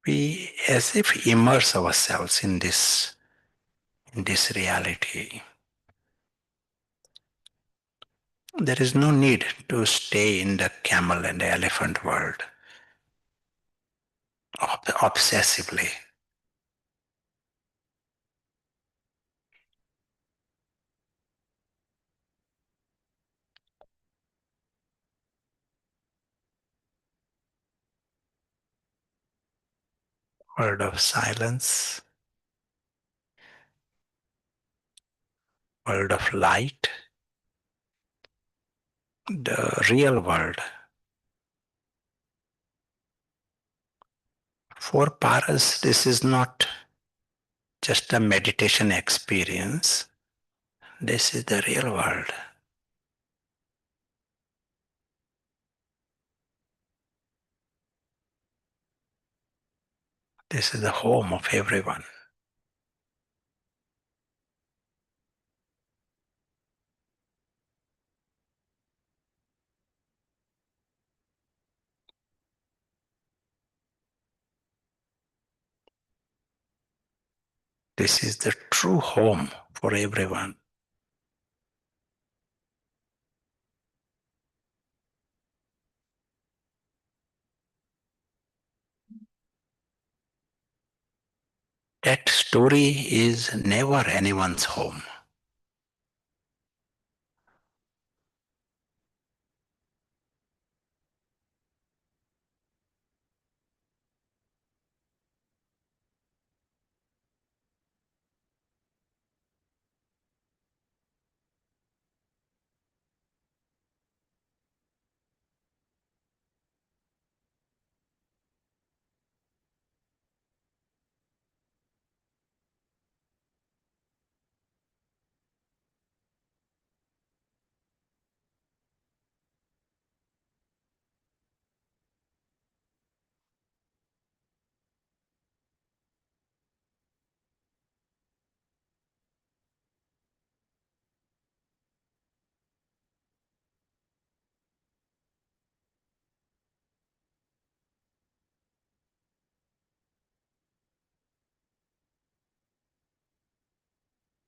We as if immerse ourselves in this reality. There is no need to stay in the camel and the elephant world obsessively. World of silence, world of light, the real world. For Paras, this is not just a meditation experience. This is the real world. This is the home of everyone. This is the true home for everyone. That story is never anyone's home.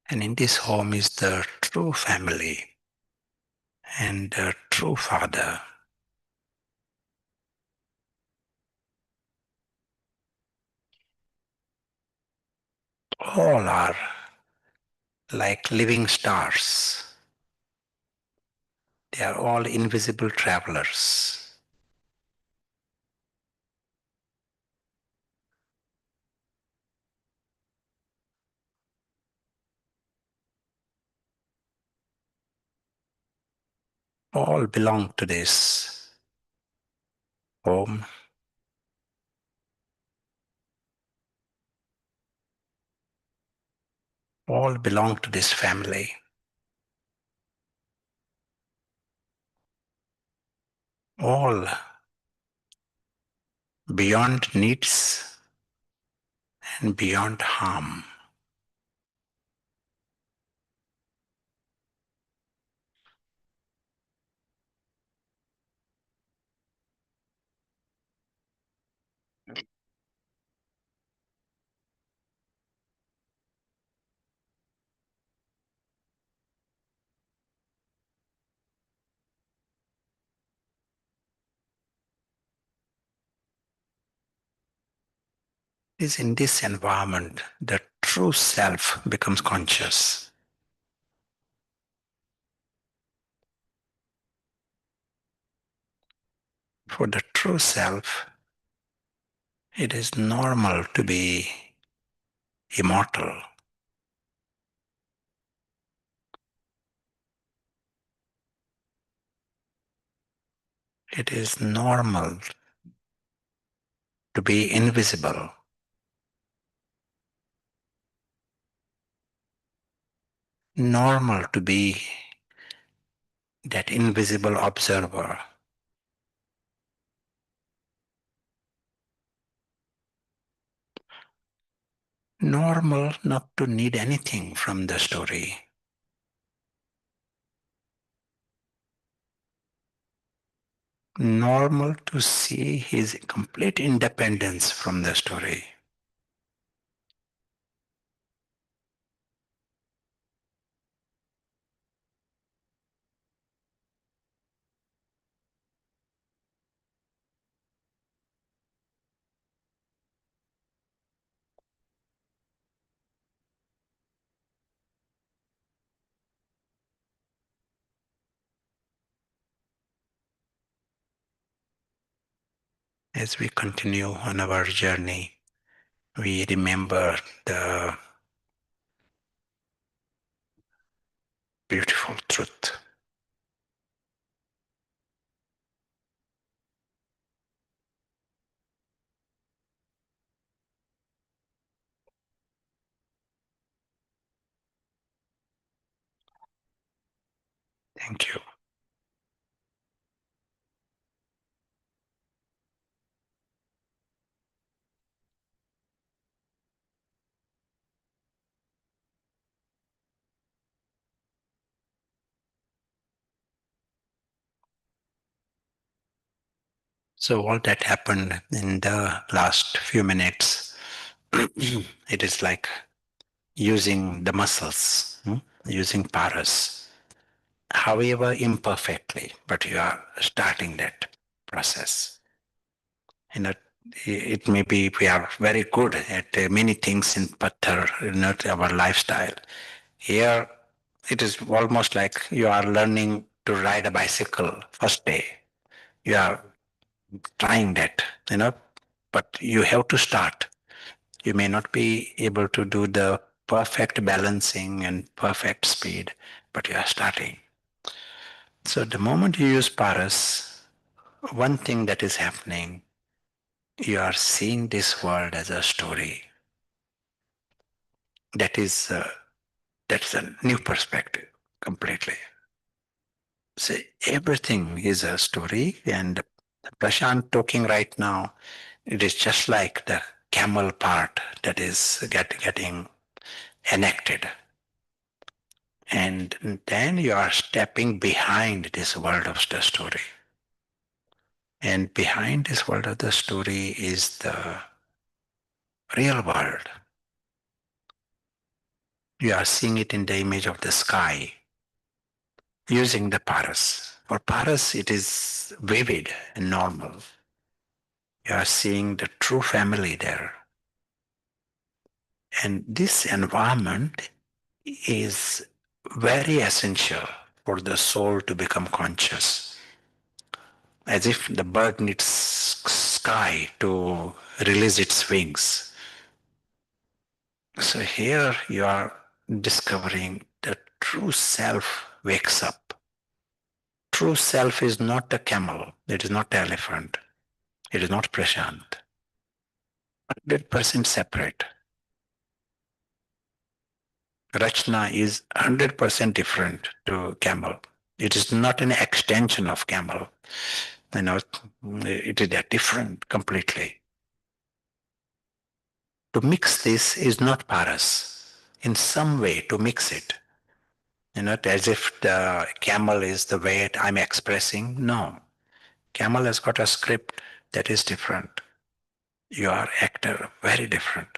And in this home is the true family and the true father. All are like living stars. They are all invisible travelers. All belong to this home. All belong to this family. All beyond needs and beyond harm. It is in this environment the true self becomes conscious. For the true self, it is normal to be immortal. It is normal to be invisible. Normal to be that invisible observer. Normal not to need anything from the story. Normal to see his complete independence from the story. As we continue on our journey, we remember the beautiful truth. Thank you. So all that happened in the last few minutes, it is like using the muscles, using paras, however imperfectly, but you are starting that process. You know, it may be we are very good at many things in Patthar, our lifestyle. Here, it is almost like you are learning to ride a bicycle first day. You are trying that, but you have to start. You may not be able to do the perfect balancing and perfect speed, but you are starting. So the moment you use paras, one thing that is happening, you are seeing this world as a story. That's a new perspective completely. So everything is a story, and Prashant talking right now, it is just like the camel part that is getting enacted. And then you are stepping behind this world of the story. And behind this world of the story is the real world. You are seeing it in the image of the sky, using the paras. For paras, it is vivid and normal. You are seeing the true family there. And this environment is very essential for the soul to become conscious. As if the bird needs sky to release its wings. So here you are discovering the true self wakes up. True self is not a camel, it is not an elephant, it is not Prashant. 100% separate. Rachna is 100% different to camel. It is not an extension of camel. It is different completely. To mix this is not paras. In some way, to mix it. As if the camel is the way I'm expressing. No. Camel has got a script that is different. You are actor, very different.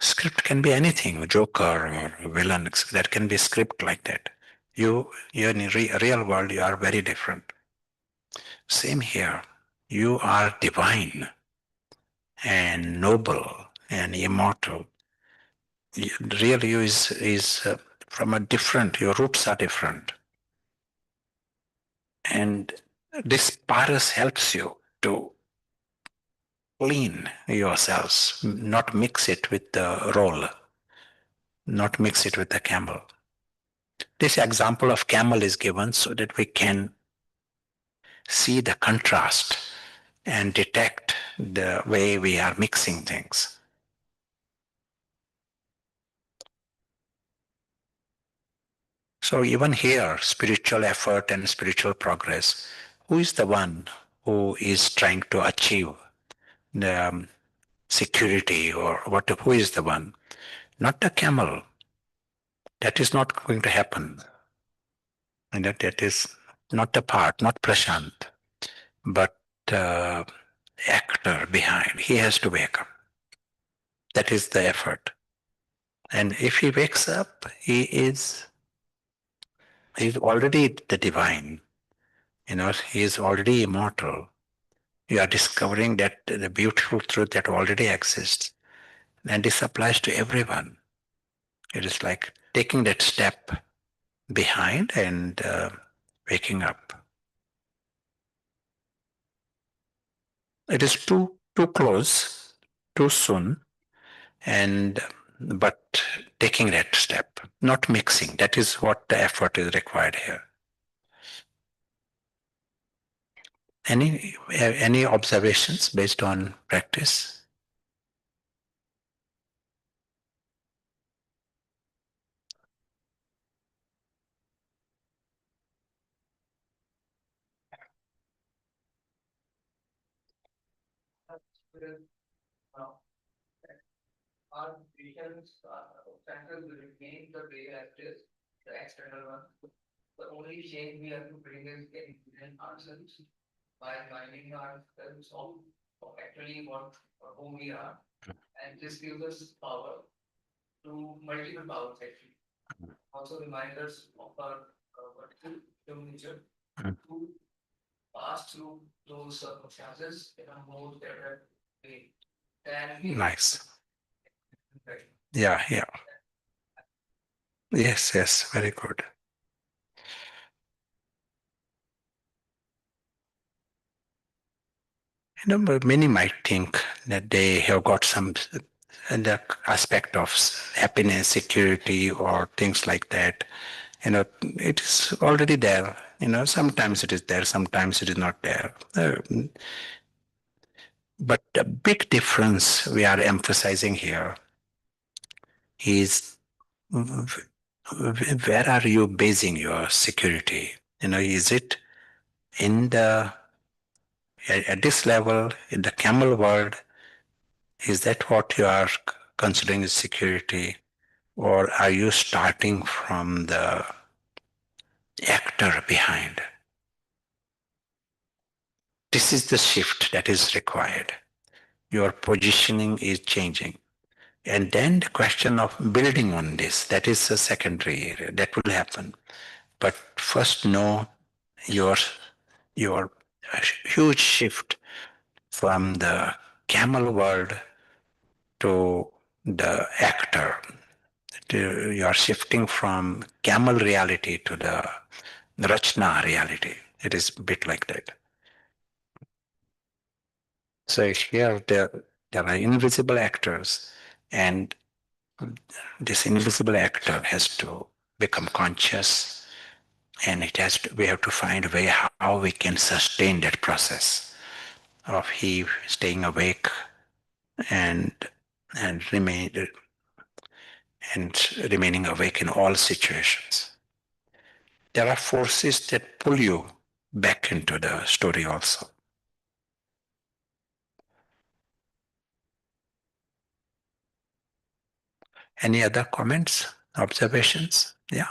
Script can be anything, joker or villain, that can be script like that. You in real world, you are very different. Same here. You are divine. and noble and immortal. The real you is from a different, your roots are different. And this paras helps you to clean yourselves, not mix it with the roll, not mix it with the camel. This example of camel is given so that we can see the contrast and detect the way we are mixing things. So even here, spiritual effort and spiritual progress, who is the one who is trying to achieve the security, or what? Who is the one? Not the camel. That is not going to happen. And that is not the part, not Prashant, but the actor behind. He has to wake up. That is the effort. And if he wakes up, he's already the divine. He is already immortal. You are discovering that the beautiful truth that already exists. And this applies to everyone. It is like taking that step behind and waking up. It is too close, too soon, and but taking that step, not mixing. That is what the effort is required here. Any observations based on practice? Our visions, centers will remain the way it is, the external one. The only change we have to bring is in ourselves by finding ourselves of actually what or who we are. And this gives us power to multiple powers actually. Also remind us of our vertical nature to pass through those circumstances in a more better way. Nice. Yeah. Yes, very good. But many might think that they have got some the aspect of happiness, security, or things like that. It is already there. Sometimes it is there, sometimes it is not there. But the big difference we are emphasizing here is where are you basing your security? Is it at this level, in the camel world? Is that what you are considering as security? Or are you starting from the actor behind? This is the shift that is required. Your positioning is changing. And then the question of building on this, that is a secondary area. That will happen. But first know your huge shift from the camel world to the actor. You are shifting from camel reality to the Rachna reality. It is a bit like that. So here there are invisible actors, and this invisible actor has to become conscious, and we have to find a way how we can sustain that process of he staying awake and remaining awake in all situations. There are forces that pull you back into the story also. Any other comments, observations? Yeah.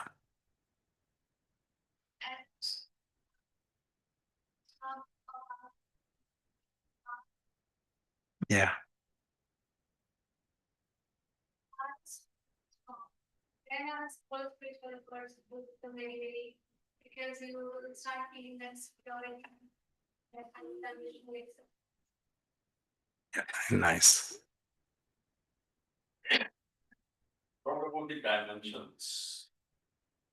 Yeah. Can I ask for spiritual efforts the very because you will start feeling that security that unconditional acceptance. Nice. What about the dimensions?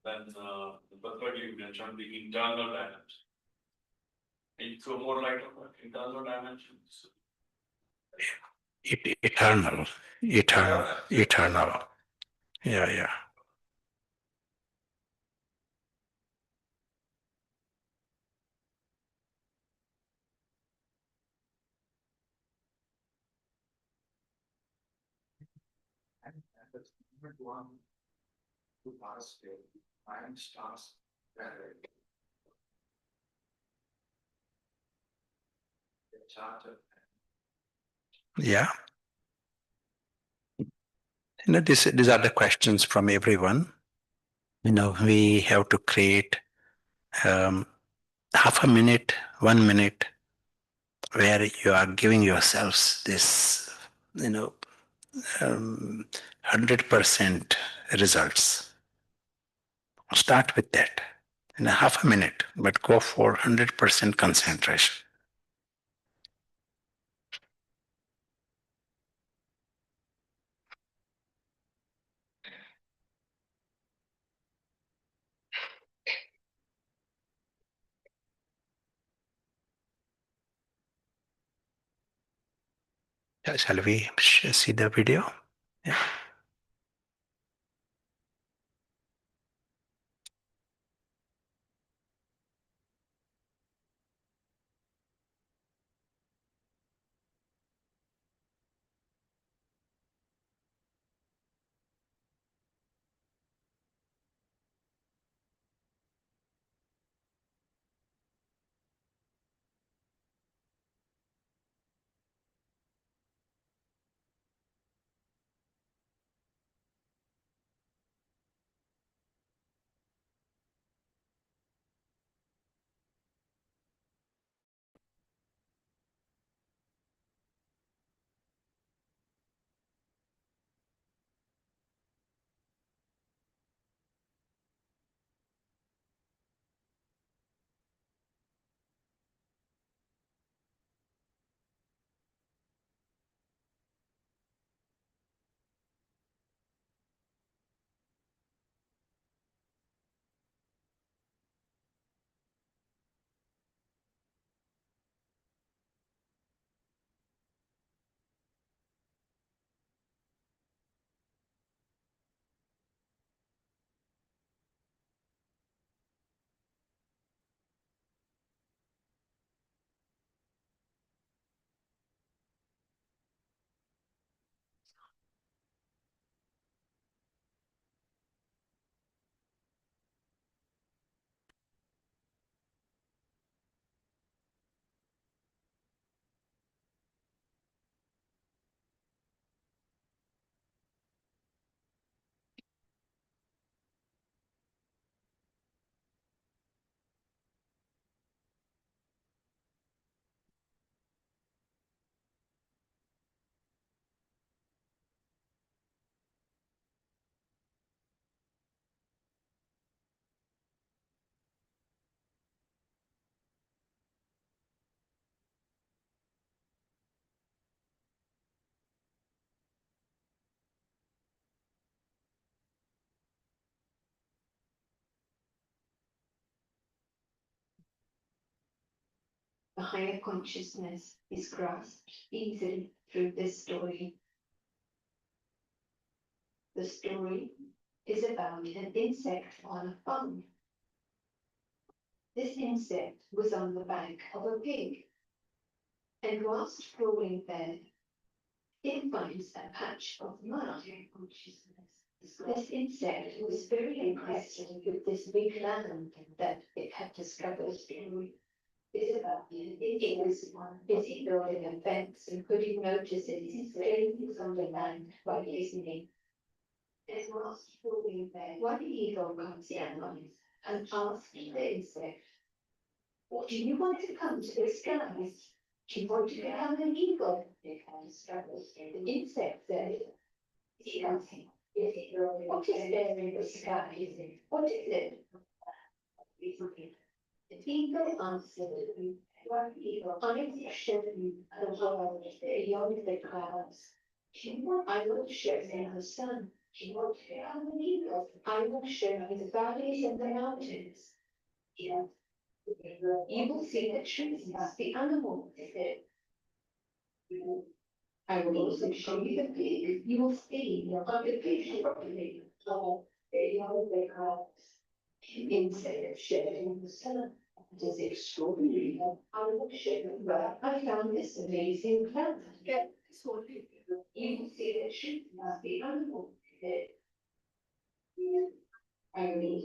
Then, the third you mentioned the internal dimensions. Can you throw more light on that, internal dimensions? Eternal. Yeah. And that's one to pass mind starts that the charter. Yeah. These are the questions from everyone. We have to create half a minute, 1 minute, where you are giving yourselves this, 100% results. Start with that in a half a minute, but go for 100% concentration. Shall we see the video? Yeah. The higher consciousness is grasped easily through this story. The story is about an insect on a farm. This insect was on the back of a pig, and whilst crawling there, it finds a patch of mud. This insect was very impressed with this big land that it had discovered. It was busy building a fence and putting notices saying on the land by listening. As whilst crawling there, one eagle comes down and asks the insect, "Do you want to come to the skies? Do you want to become an eagle?" The insect said, "What is there in the sky? What is it?" The eagle answered, I show you the world beyond the clouds. I will show you the sun. I will show you the valleys and the mountains. You will see the trees, the animals. I will also show you the pig. You will see the pig properly. Beyond the clouds. Instead of showing the sun. It is extraordinary. I will show you where I found this amazing plant. You will see the trees, the animals. I will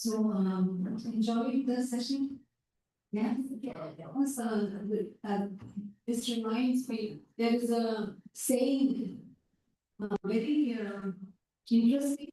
So, enjoyed the session. Yeah, that was, this reminds me, there is a saying, very, interesting